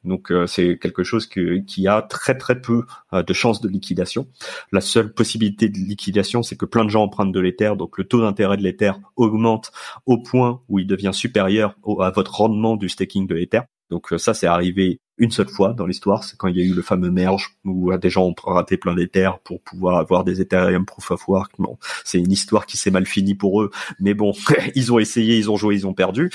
Donc c'est quelque chose qui a très très peu de chances de liquidation. La seule possibilité de liquidation, c'est que plein de gens empruntent de l'Ether, donc le taux d'intérêt de l'Ether augmente au point où il devient supérieur à votre rendement du staking de l'Ether. Donc ça, c'est arrivé une seule fois dans l'histoire, c'est quand il y a eu le fameux merge où des gens ont raté plein d'Ethers pour pouvoir avoir des Ethereum Proof of Work. Bon, c'est une histoire qui s'est mal finie pour eux, mais bon, ils ont essayé, ils ont joué, ils ont perdu.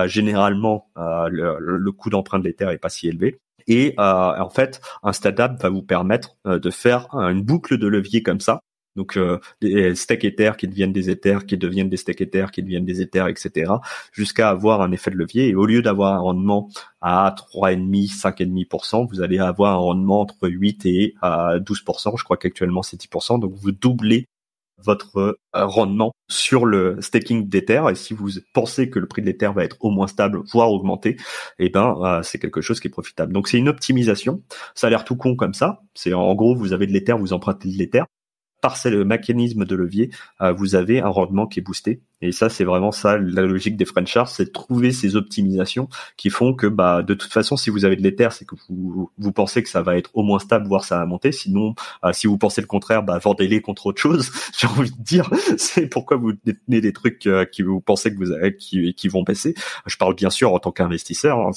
Généralement, le coût d'emprunt de l'Ether est pas si élevé. Et en fait, un startup va vous permettre de faire une boucle de levier comme ça. Donc des stake Ether qui deviennent des Ethers, qui deviennent des stake Ether, qui deviennent des Ethers, etc. jusqu'à avoir un effet de levier. Et au lieu d'avoir un rendement à 3,5, 5,5%, vous allez avoir un rendement entre 8 et 12%. Je crois qu'actuellement c'est 10%. Donc vous doublez votre rendement sur le staking d'Ether. Et si vous pensez que le prix de l'Ether va être au moins stable, voire augmenter, c'est quelque chose qui est profitable. Donc c'est une optimisation. Ça a l'air tout con comme ça. C'est en gros, vous avez de l'Ether, vous empruntez de l'Ether. Par le mécanisme de levier, vous avez un rendement qui est boosté. Et ça, c'est vraiment ça, la logique des Frenchers, c'est de trouver ces optimisations qui font que, de toute façon, si vous avez de l'Ether, c'est que vous pensez que ça va être au moins stable, voire ça va monter. Sinon, si vous pensez le contraire, vendez-les contre autre chose. J'ai envie de dire, c'est pourquoi vous détenez des trucs qui vous pensez que vous avez, qui vont baisser. Je parle bien sûr en tant qu'investisseur. Moi,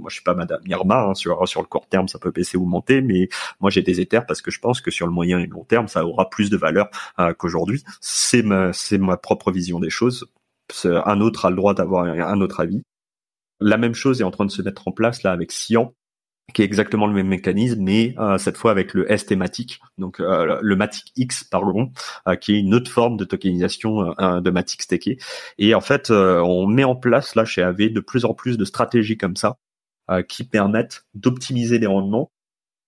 je suis pas Madame Irma. Sur le court terme, ça peut baisser ou monter, mais moi, j'ai des Ethers parce que je pense que sur le moyen et le long terme, ça aura plus de valeur qu'aujourd'hui. C'est ma propre vision des choses. Un autre a le droit d'avoir un autre avis. La même chose est en train de se mettre en place là avec Cyan, qui est exactement le même mécanisme, mais cette fois avec le ST Matic, donc le Matic X, pardon, qui est une autre forme de tokenisation de Matic staké. Et en fait, on met en place là chez AV de plus en plus de stratégies comme ça qui permettent d'optimiser les rendements,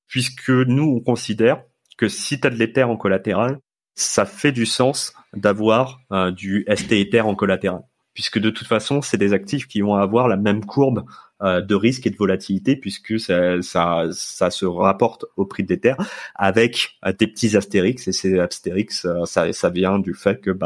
puisque nous on considère que si tu as de l'Ether en collatéral, ça fait du sens d'avoir du ST Ether en collatéral, puisque de toute façon, c'est des actifs qui vont avoir la même courbe de risque et de volatilité, puisque ça se rapporte au prix de l'Ether avec des petits astérix, et ces astérix, ça vient du fait que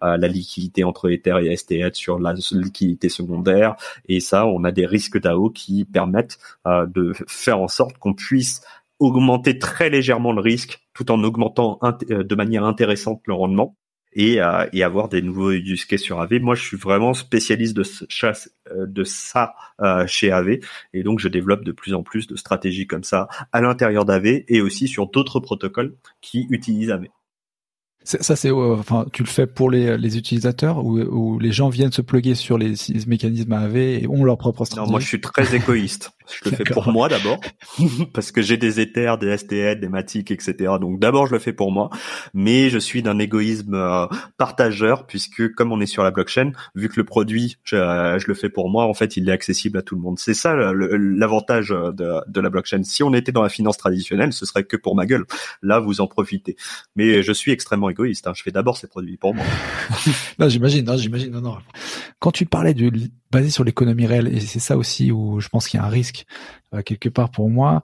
la liquidité entre Ether et STETH sur la liquidité secondaire, et ça, on a des risques DAO qui permettent de faire en sorte qu'on puisse augmenter très légèrement le risque tout en augmentant de manière intéressante le rendement et avoir des nouveaux use cases sur AV. Moi, je suis vraiment spécialiste de ça chez AV, et donc je développe de plus en plus de stratégies comme ça à l'intérieur d'AV et aussi sur d'autres protocoles qui utilisent AV. Ça, c'est, tu le fais pour les utilisateurs ou les gens viennent se plugger sur les mécanismes AV et ont leur propre stratégie? Non, moi, je suis très égoïste. Je le fais pour moi d'abord, parce que j'ai des Ethers, des STETH, des Matic, etc. Donc d'abord, je le fais pour moi, mais je suis d'un égoïsme partageur, puisque comme on est sur la blockchain, vu que le produit, je le fais pour moi, en fait, il est accessible à tout le monde. C'est ça l'avantage de la blockchain. Si on était dans la finance traditionnelle, ce serait que pour ma gueule. Là, vous en profitez. Mais je suis extrêmement égoïste. Je fais d'abord ces produits pour moi. Non, j'imagine. Non. Quand tu parlais basé sur l'économie réelle, et c'est ça aussi où je pense qu'il y a un risque quelque part pour moi,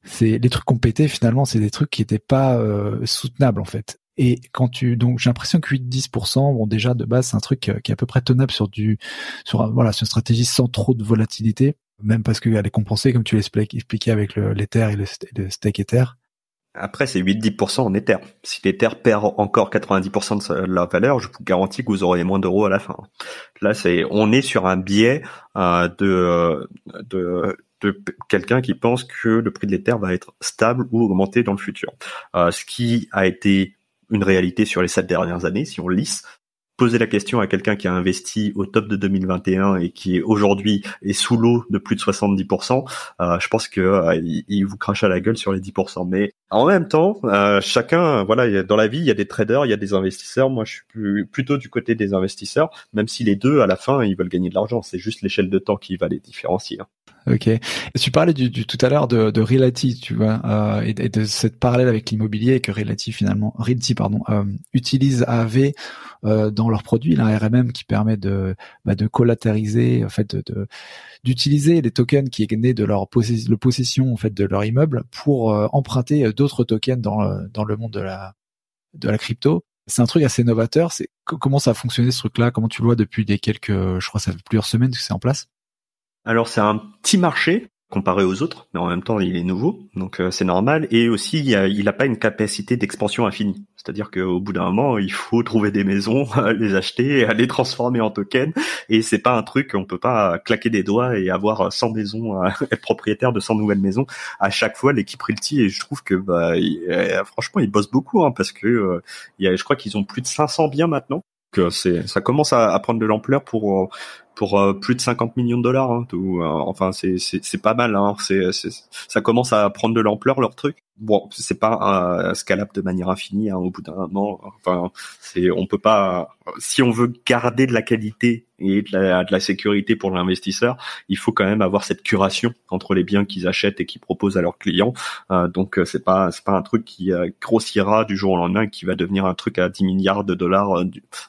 c'est les trucs qu'on pétait finalement, c'est des trucs qui étaient pas soutenables en fait. Et donc j'ai l'impression que 8-10%, bon déjà de base c'est un truc qui est à peu près tenable sur une stratégie sans trop de volatilité, même parce qu'elle est compensée comme tu l'expliquais avec l'Ether et le stake Ether. Après, c'est 8-10% en Ether. Si l'Ether perd encore 90% de la valeur, je vous garantis que vous aurez moins d'euros à la fin. Là, on est sur un biais de quelqu'un qui pense que le prix de l'Ether va être stable ou augmenter dans le futur. Ce qui a été une réalité sur les 7 dernières années, si on lisse. poser la question à quelqu'un qui a investi au top de 2021 et qui aujourd'hui est sous l'eau de plus de 70%, je pense que il vous crache à la gueule sur les 10%. Mais en même temps, chacun, voilà, dans la vie, il y a des traders, il y a des investisseurs. Moi, je suis plutôt du côté des investisseurs, même si les deux, à la fin, ils veulent gagner de l'argent. C'est juste l'échelle de temps qui va les différencier. Ok. Tu parlais du tout à l'heure de Realty, tu vois, et de cette parallèle avec l'immobilier, et que Realty utilise AAV dans leurs produits, un RMM qui permet de collatériser, en fait, d'utiliser les tokens qui est né de leur possession en fait de leur immeuble pour emprunter d'autres tokens dans le monde de la crypto. C'est un truc assez novateur. C'est comment ça a fonctionné ce truc-là? Comment tu le vois depuis je crois, ça fait plusieurs semaines que c'est en place? Alors c'est un petit marché comparé aux autres, mais en même temps il est nouveau, donc c'est normal. Et aussi il a pas une capacité d'expansion infinie. C'est-à-dire qu'au bout d'un moment il faut trouver des maisons, les acheter, les transformer en tokens. Et c'est pas un truc, on peut pas claquer des doigts et avoir 100 maisons, être propriétaire de 100 nouvelles maisons à chaque fois. L'équipe Realty, et je trouve que franchement ils bossent beaucoup, parce que je crois qu'ils ont plus de 500 biens maintenant. Que ça commence à prendre de l'ampleur pour plus de 50 millions de dollars, enfin c'est pas mal, ça commence à prendre de l'ampleur leur truc. Bon, c'est pas scalable de manière infinie, au bout d'un moment. Enfin, on peut pas, si on veut garder de la qualité et de la sécurité pour l'investisseur, il faut quand même avoir cette curation entre les biens qu'ils achètent et qu'ils proposent à leurs clients. Donc c'est pas un truc qui grossira du jour au lendemain, qui va devenir un truc à 10 milliards de dollars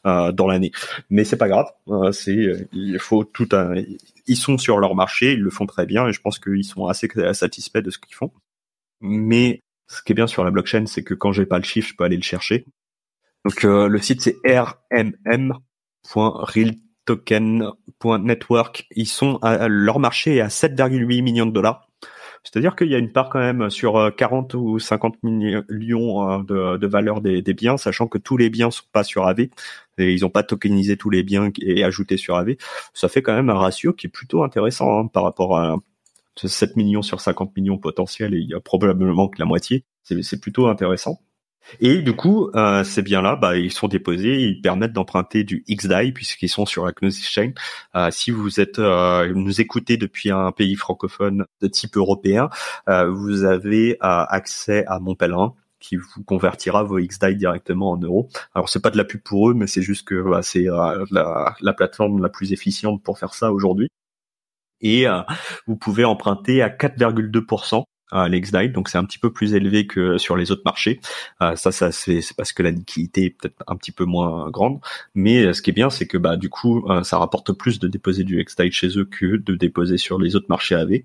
dans l'année. Mais c'est pas grave, il faut ils sont sur leur marché, ils le font très bien et je pense qu'ils sont assez satisfaits de ce qu'ils font. Mais ce qui est bien sur la blockchain, c'est que quand j'ai pas le chiffre, je peux aller le chercher. Donc le site c'est rmm.realtoken.network. Ils sont leur marché est à 7,8 millions de dollars. C'est-à-dire qu'il y a une part quand même sur 40 ou 50 millions de valeur des biens, sachant que tous les biens sont pas sur AV et ils ont pas tokenisé tous les biens et ajouté sur AV. Ça fait quand même un ratio qui est plutôt intéressant, par rapport à 7 millions sur 50 millions potentiels, et il y a probablement que la moitié. C'est plutôt intéressant. Et du coup, ces biens-là, ils sont déposés, ils permettent d'emprunter du XDAI puisqu'ils sont sur la Gnosis Chain. Si vous nous écoutez depuis un pays francophone de type européen, vous avez accès à Mon Pèlerin, qui vous convertira vos XDAI directement en euros. Alors c'est pas de la pub pour eux, mais c'est juste que c'est la plateforme la plus efficiente pour faire ça aujourd'hui. Et vous pouvez emprunter à 4,2% les XDAI, donc c'est un petit peu plus élevé que sur les autres marchés. Ça c'est parce que la liquidité est peut-être un petit peu moins grande, mais ce qui est bien, c'est que du coup ça rapporte plus de déposer du XDAI chez eux que de déposer sur les autres marchés AV.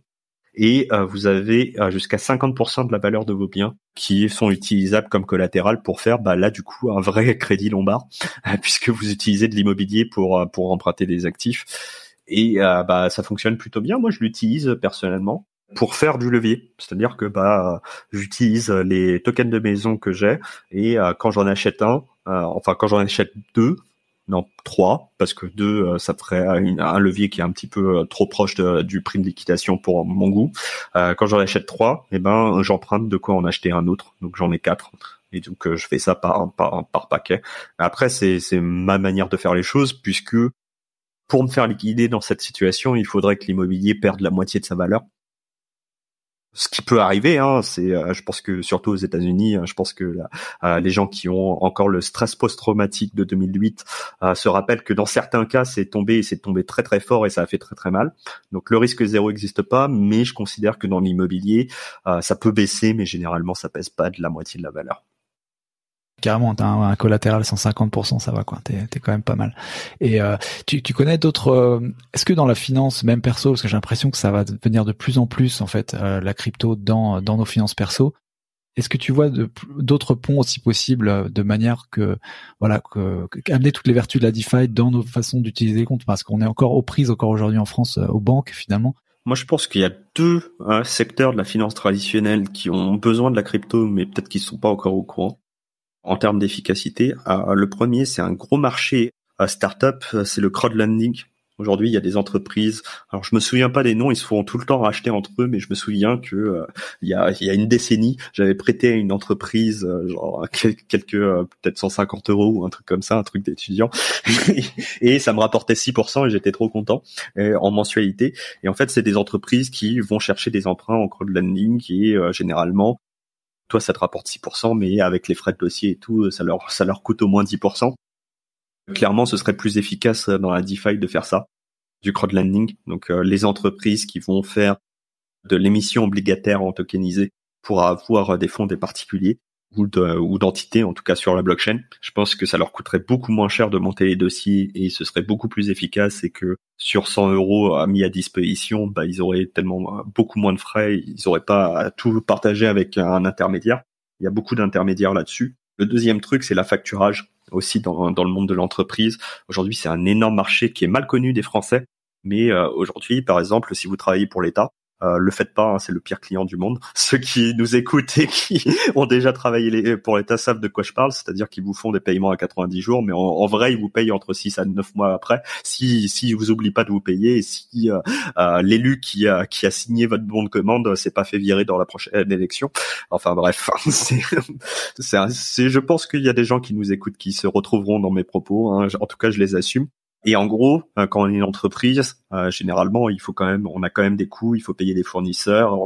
Et vous avez jusqu'à 50% de la valeur de vos biens qui sont utilisables comme collatéral pour faire là du coup un vrai crédit lombard, puisque vous utilisez de l'immobilier pour emprunter des actifs. Et ça fonctionne plutôt bien. Moi je l'utilise personnellement pour faire du levier, c'est-à-dire que j'utilise les tokens de maison que j'ai, et quand j'en achète quand j'en achète 3, parce que 2 ça ferait un levier qui est un petit peu trop proche du prix de liquidation pour mon goût. Quand j'en achète 3, j'emprunte de quoi en acheter un autre, donc j'en ai 4. Et donc je fais ça par paquet. Après c'est ma manière de faire les choses, puisque pour me faire liquider dans cette situation, il faudrait que l'immobilier perde la moitié de sa valeur. Ce qui peut arriver, je pense que surtout aux États-Unis, je pense que les gens qui ont encore le stress post-traumatique de 2008 se rappellent que dans certains cas, c'est tombé très très fort et ça a fait très très mal. Donc le risque zéro n'existe pas, mais je considère que dans l'immobilier, ça peut baisser, mais généralement ça pèse pas de la moitié de la valeur. Carrément, t'as un collatéral 150%, ça va quoi, t'es quand même pas mal. Et tu connais d'autres est-ce que dans la finance, même perso, parce que j'ai l'impression que ça va devenir de plus en plus en fait la crypto dans nos finances perso, est-ce que tu vois d'autres ponts aussi possibles, de manière que amener toutes les vertus de la DeFi dans nos façons d'utiliser les comptes, parce qu'on est encore aux prises aujourd'hui en France aux banques finalement? Moi, je pense qu'il y a deux secteurs de la finance traditionnelle qui ont besoin de la crypto, mais peut-être qu'ils ne sont pas encore au courant. En termes d'efficacité, le premier, c'est un gros marché startup, c'est le crowdlending. Aujourd'hui, il y a des entreprises. Alors, je me souviens pas des noms, ils se font tout le temps racheter entre eux, mais je me souviens que il y a une décennie, j'avais prêté à une entreprise genre quelques peut-être 150 euros ou un truc comme ça, un truc d'étudiant, et ça me rapportait 6% et j'étais trop content en mensualité. Et en fait, c'est des entreprises qui vont chercher des emprunts en crowdlending et généralement, toi, ça te rapporte 6%, mais avec les frais de dossier et tout, ça leur coûte au moins 10%. Clairement, ce serait plus efficace dans la DeFi de faire ça, du crowdlending. Donc, les entreprises qui vont faire de l'émission obligataire en tokenisé pour avoir des fonds des particuliers ou d'entités, en tout cas sur la blockchain. Je pense que ça leur coûterait beaucoup moins cher de monter les dossiers et ce serait beaucoup plus efficace, et que sur 100 euros mis à disposition, ils auraient tellement beaucoup moins de frais, ils auraient pas à tout partager avec un intermédiaire. Il y a beaucoup d'intermédiaires là-dessus. Le deuxième truc, c'est l'affacturage aussi dans le monde de l'entreprise. Aujourd'hui, c'est un énorme marché qui est mal connu des Français, mais aujourd'hui, par exemple, si vous travaillez pour l'État, le faites pas, hein, c'est le pire client du monde. Ceux qui nous écoutent et qui ont déjà travaillé pour l'État savent de quoi je parle, c'est-à-dire qu'ils vous font des paiements à 90 jours, mais en vrai, ils vous payent entre 6 à 9 mois après, si vous oubliez pas de vous payer, et si l'élu qui a signé votre bon de commande s'est pas fait virer dans la prochaine élection. Enfin bref, je pense qu'il y a des gens qui nous écoutent qui se retrouveront dans mes propos, hein. En tout cas, je les assume. Et en gros, quand on est une entreprise, généralement, on a quand même des coûts, il faut payer des fournisseurs,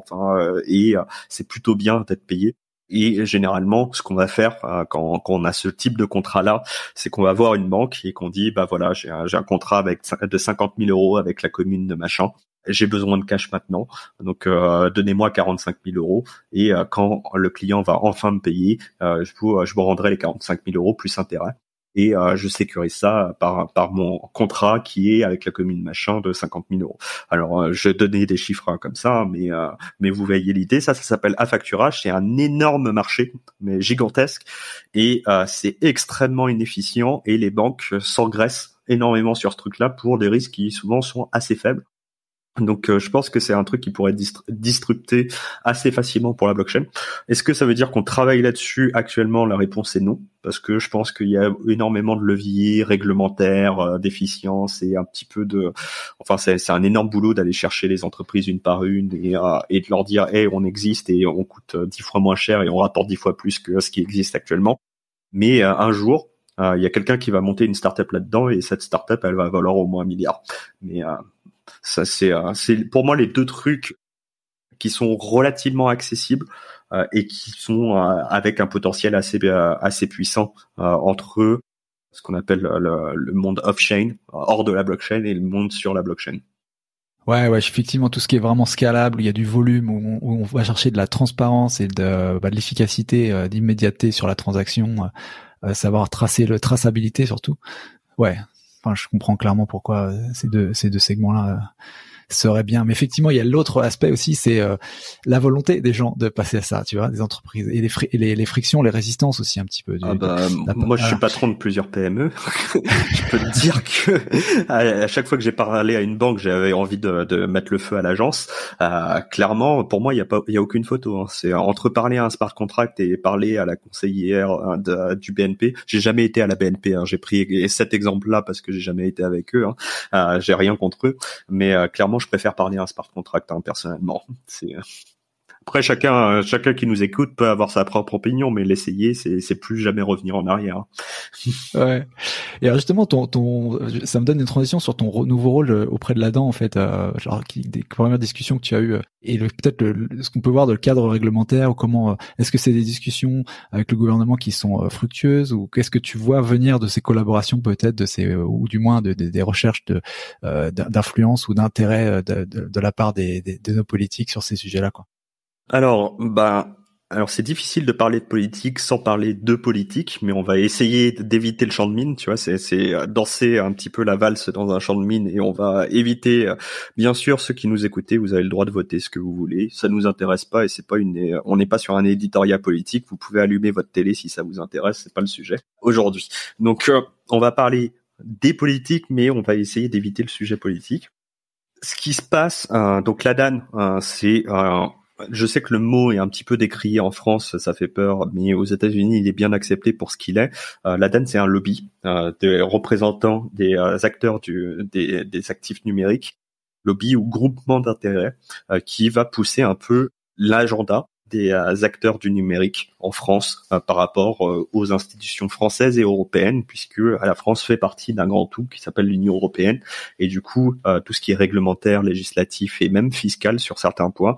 c'est plutôt bien d'être payé. Et généralement, ce qu'on va faire quand on a ce type de contrat-là, c'est qu'on va voir une banque et qu'on dit, voilà, j'ai un contrat de 50 000 euros avec la commune de machin. J'ai besoin de cash maintenant, donc donnez-moi 45 000 euros, et quand le client va enfin me payer, je vous rendrai les 45 000 euros plus intérêt. Et je sécurise ça par mon contrat qui est avec la commune machin de 50 000 euros. Alors, je donnais des chiffres comme ça, mais vous voyez l'idée. Ça s'appelle affacturage. C'est un énorme marché, mais gigantesque, et c'est extrêmement inefficient. Et les banques s'engraissent énormément sur ce truc-là pour des risques qui souvent sont assez faibles. Donc, je pense que c'est un truc qui pourrait être disrupté assez facilement pour la blockchain. Est-ce que ça veut dire qu'on travaille là-dessus actuellement? La réponse est non, parce que je pense qu'il y a énormément de leviers réglementaires, d'efficience et un petit peu c'est un énorme boulot d'aller chercher les entreprises une par une et de leur dire, hey, on existe et on coûte 10 fois moins cher et on rapporte 10 fois plus que ce qui existe actuellement. Mais un jour, il y a quelqu'un qui va monter une startup là-dedans, et cette startup, elle va valoir au moins 1 milliard. Mais ça, c'est pour moi les deux trucs qui sont relativement accessibles et qui sont avec un potentiel assez puissant entre eux, ce qu'on appelle le monde off-chain, hors de la blockchain, et le monde sur la blockchain. Ouais, effectivement, tout ce qui est vraiment scalable, où il y a du volume, où on va chercher de la transparence et de l'efficacité, d'immédiateté sur la transaction, savoir tracer traçabilité surtout. Ouais. Enfin, je comprends clairement pourquoi ces deux segments-là serait bien. Mais effectivement, il y a l'autre aspect aussi, c'est la volonté des gens de passer à ça, tu vois, des entreprises, et les frictions, les résistances aussi un petit peu. Moi, je suis patron de plusieurs PME. Je peux te dire que à chaque fois que j'ai parlé à une banque, j'avais envie de mettre le feu à l'agence. Clairement, pour moi, il y a aucune photo, hein. C'est entre parler à un smart contract et parler à la conseillère du BNP. J'ai jamais été à la BNP, hein. J'ai pris cet exemple-là parce que j'ai jamais été avec eux, hein. J'ai rien contre eux, mais clairement, je préfère parler à un smart contract, hein, personnellement. Après, chacun qui nous écoute peut avoir sa propre opinion, mais l'essayer, c'est plus jamais revenir en arrière. Ouais. Et alors justement, ça me donne une transition sur ton nouveau rôle auprès de l'ADAN, en fait, des premières discussions que tu as eues, et peut-être ce qu'on peut voir de le cadre réglementaire, ou comment, est-ce que c'est des discussions avec le gouvernement qui sont fructueuses, ou qu'est-ce que tu vois venir de ces collaborations, peut-être, ou du moins des recherches d'influence ou d'intérêt de la part de nos politiques sur ces sujets-là, quoi. Alors c'est difficile de parler de politique sans parler de politique, mais on va essayer d'éviter le champ de mine, tu vois, c'est danser un petit peu la valse dans un champ de mine, et on va éviter, bien sûr, ceux qui nous écoutez, vous avez le droit de voter ce que vous voulez, ça nous intéresse pas, et on n'est pas sur un éditoriat politique, vous pouvez allumer votre télé si ça vous intéresse, c'est pas le sujet aujourd'hui. Donc on va parler des politiques, mais on va essayer d'éviter le sujet politique. Ce qui se passe, donc l'ADAN, c'est Je sais que le mot est un petit peu décrié en France, ça fait peur, mais aux États-Unis, il est bien accepté pour ce qu'il est. L'ADAN, c'est un lobby des représentants des acteurs des actifs numériques, lobby ou groupement d'intérêts qui va pousser un peu l'agenda des acteurs du numérique en France par rapport aux institutions françaises et européennes, puisque la France fait partie d'un grand tout qui s'appelle l'Union européenne, et du coup tout ce qui est réglementaire, législatif et même fiscal sur certains points,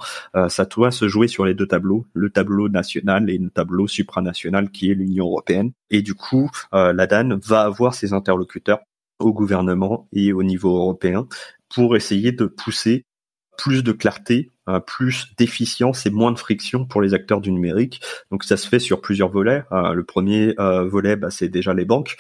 ça doit se jouer sur les deux tableaux, le tableau national et le tableau supranational qui est l'Union européenne. Et du coup l'ADAN va avoir ses interlocuteurs au gouvernement et au niveau européen pour essayer de pousser plus de clarté, plus d'efficience et moins de friction pour les acteurs du numérique. Donc ça se fait sur plusieurs volets. Le premier volet, c'est déjà les banques.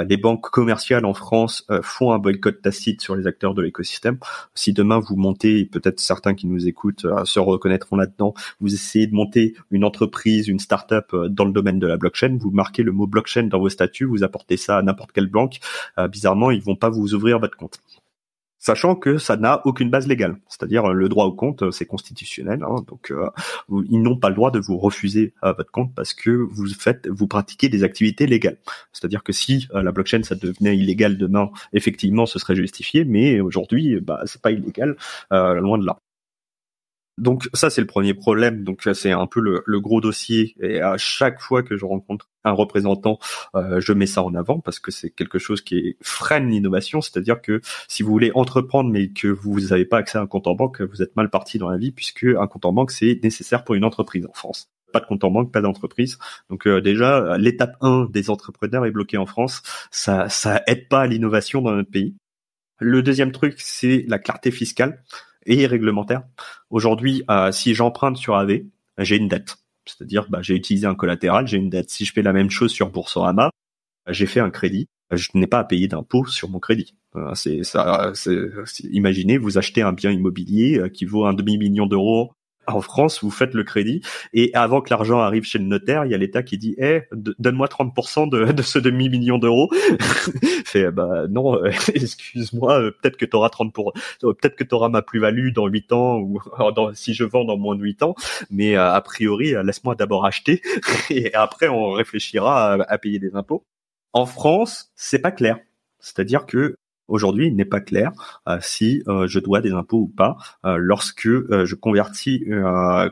Les banques commerciales en France font un boycott tacite sur les acteurs de l'écosystème. Si demain vous montez, et peut-être certains qui nous écoutent se reconnaîtront là-dedans, vous essayez de monter une entreprise, une start-up dans le domaine de la blockchain, vous marquez le mot blockchain dans vos statuts, vous apportez ça à n'importe quelle banque, bizarrement, ils vont pas vous ouvrir votre compte. Sachant que ça n'a aucune base légale, c'est-à-dire le droit au compte, c'est constitutionnel, donc ils n'ont pas le droit de vous refuser votre compte parce que vous pratiquez des activités légales. C'est-à-dire que si la blockchain ça devenait illégal demain, effectivement, ce serait justifié, mais aujourd'hui, c'est pas illégal, loin de là. Donc ça c'est le premier problème, donc c'est un peu le gros dossier, et à chaque fois que je rencontre un représentant, je mets ça en avant parce que c'est quelque chose qui freine l'innovation, c'est-à-dire que si vous voulez entreprendre mais que vous n'avez pas accès à un compte en banque, vous êtes mal parti dans la vie, puisque un compte en banque c'est nécessaire pour une entreprise en France. Pas de compte en banque, pas d'entreprise. Donc déjà l'étape 1 des entrepreneurs est bloquée en France, ça aide pas à l'innovation dans notre pays. Le deuxième truc c'est la clarté fiscale et réglementaire. Aujourd'hui, si j'emprunte sur AV, j'ai une dette. C'est-à-dire, j'ai utilisé un collatéral, j'ai une dette. Si je fais la même chose sur Boursorama, j'ai fait un crédit. Je n'ai pas à payer d'impôt sur mon crédit. Imaginez, vous achetez un bien immobilier qui vaut 1,5 million d'euros. En France, vous faites le crédit et avant que l'argent arrive chez le notaire, il y a l'État qui dit donne-moi 30% de ce demi-million d'euros. Fait non, excuse-moi, peut-être que tu auras peut-être que tu auras ma plus-value dans 8 ans ou si je vends dans moins de 8 ans, mais a priori, laisse-moi d'abord acheter et après on réfléchira à payer des impôts. En France, c'est pas clair. C'est-à-dire que aujourd'hui, il n'est pas clair si je dois des impôts ou pas lorsque je convertis,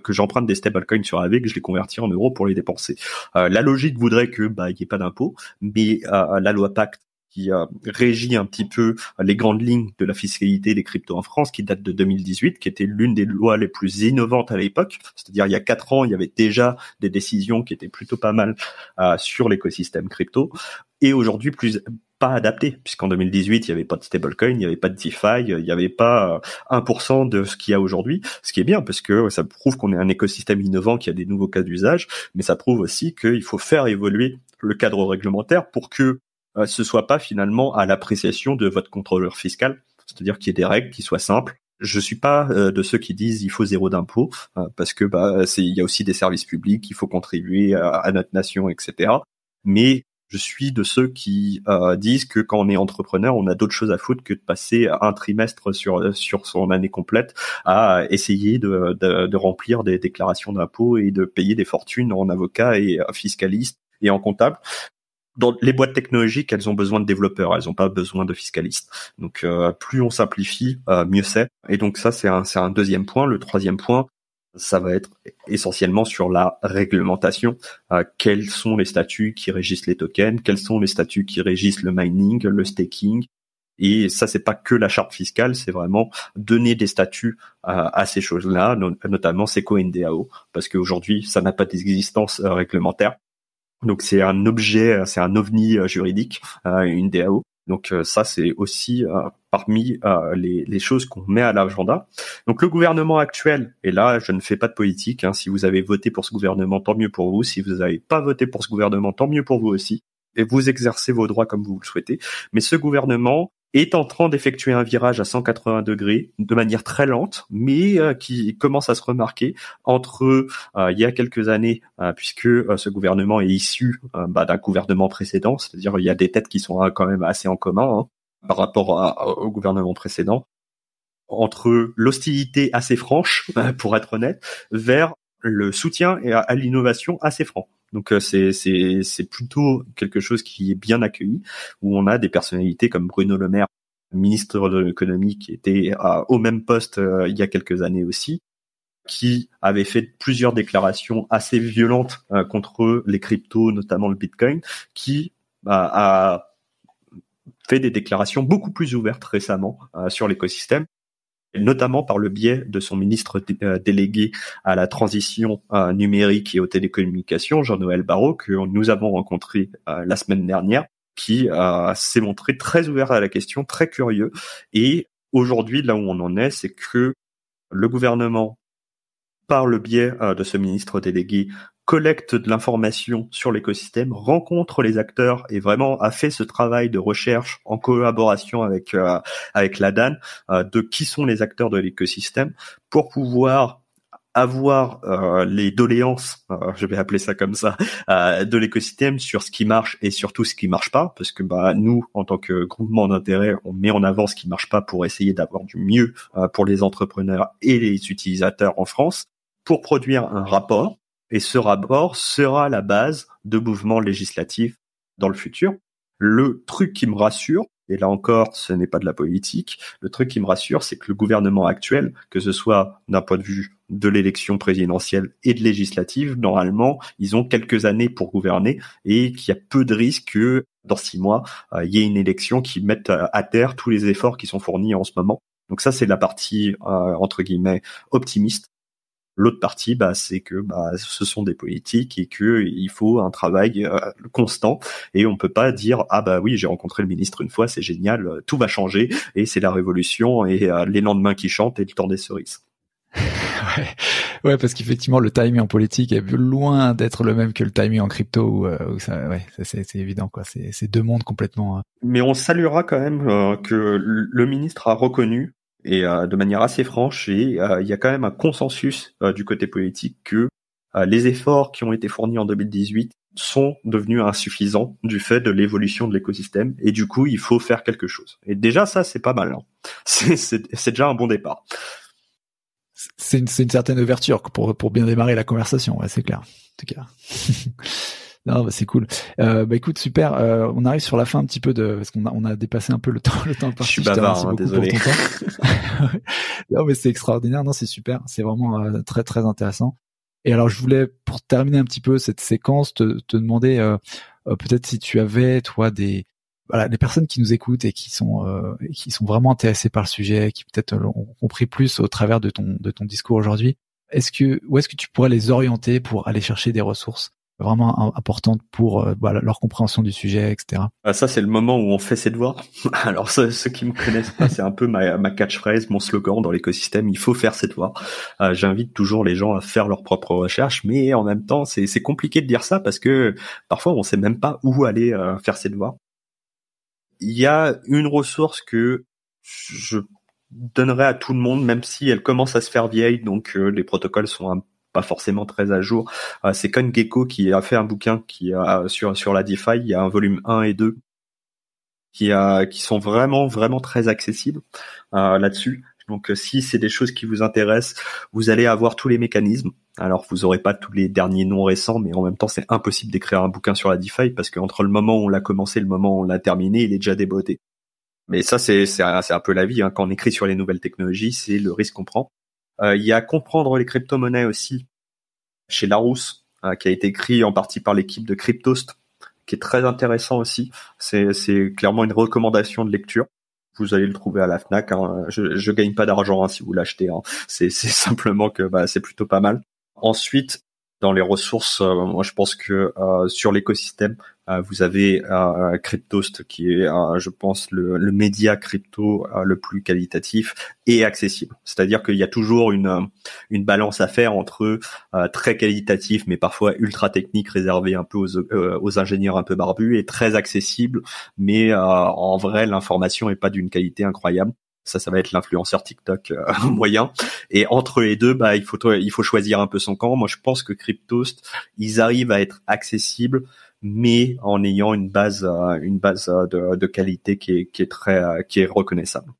que j'emprunte des stablecoins sur AV, que je les convertis en euros pour les dépenser. La logique voudrait que il n'y ait pas d'impôts, mais la loi Pacte qui régit un petit peu les grandes lignes de la fiscalité des cryptos en France, qui date de 2018, qui était l'une des lois les plus innovantes à l'époque. C'est-à-dire il y a 4 ans, il y avait déjà des décisions qui étaient plutôt pas mal sur l'écosystème crypto. Et aujourd'hui, pas adapté, puisqu'en 2018, il n'y avait pas de stablecoin, il n'y avait pas de DeFi, il n'y avait pas 1% de ce qu'il y a aujourd'hui, ce qui est bien, parce que ça prouve qu'on est un écosystème innovant, qui a des nouveaux cas d'usage, mais ça prouve aussi qu'il faut faire évoluer le cadre réglementaire pour que ce soit pas finalement à l'appréciation de votre contrôleur fiscal, c'est-à-dire qu'il y ait des règles qui soient simples. Je suis pas de ceux qui disent il faut 0 d'impôt, parce que il y a aussi des services publics, il faut contribuer à notre nation, etc. Mais je suis de ceux qui disent que quand on est entrepreneur, on a d'autres choses à foutre que de passer un trimestre sur son année complète à essayer de remplir des déclarations d'impôts et de payer des fortunes en avocat et fiscaliste et en comptable. Dans les boîtes technologiques, elles ont besoin de développeurs, elles n'ont pas besoin de fiscalistes. Donc plus on simplifie, mieux c'est. Et donc ça, c'est un deuxième point. Le troisième point, ça va être essentiellement sur la réglementation. Quels sont les statuts qui régissent les tokens? Quels sont les statuts qui régissent le mining, le staking? Et ça, c'est pas que la charte fiscale, c'est vraiment donner des statuts à ces choses-là, notamment SECO-NDAO, parce qu'aujourd'hui, ça n'a pas d'existence réglementaire. Donc c'est un objet, c'est un ovni juridique, une DAO. Donc ça c'est aussi parmi les choses qu'on met à l'agenda. Donc le gouvernement actuel, et là je ne fais pas de politique, si vous avez voté pour ce gouvernement, tant mieux pour vous. Si vous n'avez pas voté pour ce gouvernement, tant mieux pour vous aussi. Et vous exercez vos droits comme vous le souhaitez. Mais ce gouvernement est en train d'effectuer un virage à 180 degrés de manière très lente, mais qui commence à se remarquer entre il y a quelques années, puisque ce gouvernement est issu d'un gouvernement précédent, c'est-à-dire il y a des têtes qui sont quand même assez en commun par rapport au gouvernement précédent. entre l'hostilité assez franche, pour être honnête, vers le soutien à l'innovation assez franc. Donc c'est plutôt quelque chose qui est bien accueilli, où on a des personnalités comme Bruno Le Maire, ministre de l'économie, qui était au même poste il y a quelques années aussi, qui avait fait plusieurs déclarations assez violentes contre les cryptos, notamment le Bitcoin, qui a fait des déclarations beaucoup plus ouvertes récemment sur l'écosystème, notamment par le biais de son ministre délégué à la transition numérique et aux télécommunications, Jean-Noël Barrot, que nous avons rencontré la semaine dernière, qui s'est montré très ouvert à la question, très curieux. Et aujourd'hui, là où on en est, c'est que le gouvernement, par le biais de ce ministre délégué, collecte de l'information sur l'écosystème, rencontre les acteurs et vraiment a fait ce travail de recherche en collaboration avec la DAN de qui sont les acteurs de l'écosystème pour pouvoir avoir les doléances, je vais appeler ça comme ça, de l'écosystème sur ce qui marche et surtout ce qui marche pas, parce que nous, en tant que groupement d'intérêt, on met en avant ce qui marche pas pour essayer d'avoir du mieux pour les entrepreneurs et les utilisateurs en France, pour produire un rapport. Et ce rapport sera la base de mouvements législatifs dans le futur. Le truc qui me rassure, et là encore, ce n'est pas de la politique, le truc qui me rassure, c'est que le gouvernement actuel, que ce soit d'un point de vue de l'élection présidentielle et de législative, normalement, ils ont quelques années pour gouverner et qu'il y a peu de risques que dans 6 mois, il y ait une élection qui mette à terre tous les efforts qui sont fournis en ce moment. Donc ça, c'est la partie, entre guillemets, optimiste. L'autre partie, c'est que ce sont des politiques et que il faut un travail constant et on peut pas dire oui, j'ai rencontré le ministre une fois, c'est génial, tout va changer et c'est la révolution et les lendemains qui chantent et le temps des cerises. Ouais, parce qu'effectivement le timing en politique est loin d'être le même que le timing en crypto où ça, c'est évident quoi, c'est deux mondes complètement. Mais on saluera quand même que le ministre a reconnu et de manière assez franche, et il y a quand même un consensus du côté politique que les efforts qui ont été fournis en 2018 sont devenus insuffisants du fait de l'évolution de l'écosystème, et du coup il faut faire quelque chose. Et déjà ça c'est pas mal, hein. C'est déjà un bon départ. C'est une certaine ouverture pour bien démarrer la conversation, ouais, c'est clair. En tout cas. Non, c'est cool. Écoute, super. On arrive sur la fin un petit peu parce qu'on a dépassé un peu le temps Je suis bavard, désolé. Pour ton temps. Non, mais c'est extraordinaire. Non, c'est super. C'est vraiment très très intéressant. Et alors, je voulais, pour terminer un petit peu cette séquence, te demander peut-être si tu avais, toi, des personnes qui nous écoutent et qui sont vraiment intéressées par le sujet, qui peut-être ont compris plus au travers de ton discours aujourd'hui. Où est-ce que tu pourrais les orienter pour aller chercher des ressources vraiment importantes pour leur compréhension du sujet, etc. Ça, c'est le moment où on fait ses devoirs. Alors, ceux qui me connaissent pas, c'est un peu ma catchphrase, mon slogan dans l'écosystème. Il faut faire ses devoirs. J'invite toujours les gens à faire leurs propres recherches, mais en même temps, c'est compliqué de dire ça parce que parfois, on sait même pas où aller faire ses devoirs. Il y a une ressource que je donnerais à tout le monde, même si elle commence à se faire vieille, donc les protocoles sont pas forcément très à jour. C'est CoinGecko qui a fait un bouquin qui a sur la DeFi. Il y a un volume 1 et 2 qui sont vraiment vraiment très accessibles là-dessus. Donc si c'est des choses qui vous intéressent, vous allez avoir tous les mécanismes. Alors vous aurez pas tous les derniers noms récents, mais en même temps c'est impossible d'écrire un bouquin sur la DeFi parce qu'entre le moment où on l'a commencé et le moment où on l'a terminé, il est déjà déboté. Mais ça c'est un peu la vie, hein. Quand on écrit sur les nouvelles technologies, c'est le risque qu'on prend. Il y a Comprendre les crypto-monnaies aussi, chez Larousse, qui a été écrit en partie par l'équipe de Cryptost, qui est très intéressant aussi. C'est clairement une recommandation de lecture. Vous allez le trouver à la Fnac, hein. Je gagne pas d'argent si vous l'achetez, hein. C'est simplement que c'est plutôt pas mal. Ensuite, dans les ressources, moi je pense que sur l'écosystème, vous avez Cryptost qui est, je pense, le média crypto le plus qualitatif et accessible. C'est-à-dire qu'il y a toujours une balance à faire entre très qualitatif mais parfois ultra technique, réservé un peu aux ingénieurs un peu barbus, et très accessible, mais en vrai l'information est pas d'une qualité incroyable. Ça va être l'influenceur TikTok moyen. Et entre les deux, il faut choisir un peu son camp. Moi, je pense que Cryptost, ils arrivent à être accessibles, mais en ayant une base de qualité qui est reconnaissable.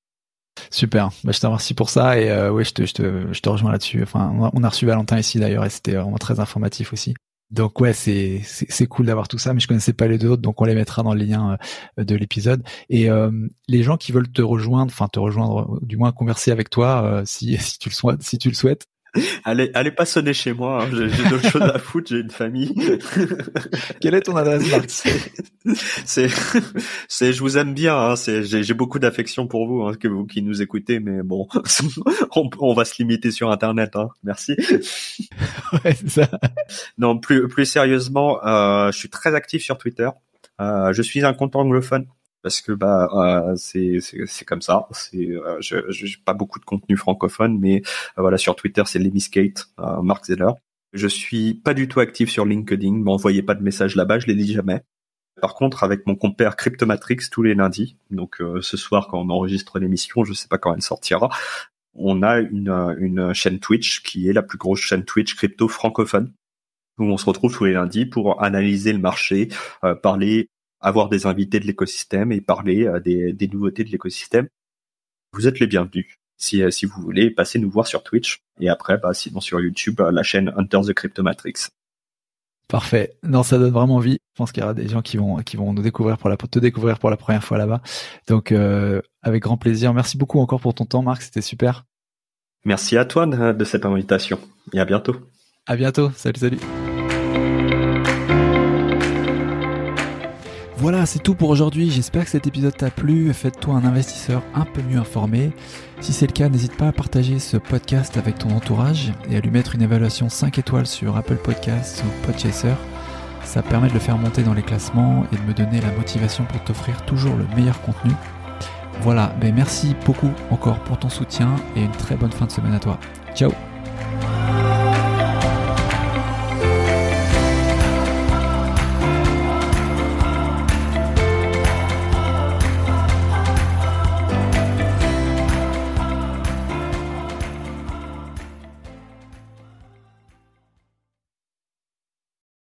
Super. Je te remercie pour ça et ouais, je te rejoins là-dessus. Enfin, on a reçu Valentin ici d'ailleurs et c'était vraiment très informatif aussi. Donc ouais, c'est cool d'avoir tout ça, mais je connaissais pas les deux autres, donc on les mettra dans les liens de l'épisode. Et les gens qui veulent te rejoindre, du moins converser avec toi, si tu le souhaites. Allez pas sonner chez moi, hein. J'ai d'autres choses à foutre, j'ai une famille. Quelle est ton adresse, Marc? Je vous aime bien, hein. J'ai beaucoup d'affection pour vous, hein, que vous qui nous écoutez, mais bon, on va se limiter sur Internet, hein. Merci. Ouais, c'est ça. Non, plus sérieusement, je suis très actif sur Twitter. Je suis un compte anglophone. Parce que c'est comme ça. J'ai pas beaucoup de contenu francophone, mais voilà, sur Twitter c'est Leviskate, Mark Zeller. Je suis pas du tout actif sur LinkedIn. M'envoyez pas de messages là-bas, je les lis jamais. Par contre, avec mon compère Cryptomatrix tous les lundis, donc ce soir quand on enregistre l'émission, je sais pas quand elle sortira, on a une chaîne Twitch qui est la plus grosse chaîne Twitch crypto francophone, où on se retrouve tous les lundis pour analyser le marché, avoir des invités de l'écosystème et parler des nouveautés de l'écosystème. Vous êtes les bienvenus. Si vous voulez, passez nous voir sur Twitch. Et après, sinon sur YouTube, la chaîne Hunter the Cryptomatrix. Parfait. Non, ça donne vraiment envie. Je pense qu'il y aura des gens qui vont te découvrir pour la première fois là-bas. Donc, avec grand plaisir. Merci beaucoup encore pour ton temps, Marc. C'était super. Merci à toi de cette invitation. Et à bientôt. À bientôt. Salut. Voilà, c'est tout pour aujourd'hui. J'espère que cet épisode t'a plu. Faites-toi un investisseur un peu mieux informé. Si c'est le cas, n'hésite pas à partager ce podcast avec ton entourage et à lui mettre une évaluation 5 étoiles sur Apple Podcasts ou Podchaser. Ça permet de le faire monter dans les classements et de me donner la motivation pour t'offrir toujours le meilleur contenu. Voilà, merci beaucoup encore pour ton soutien et une très bonne fin de semaine à toi. Ciao!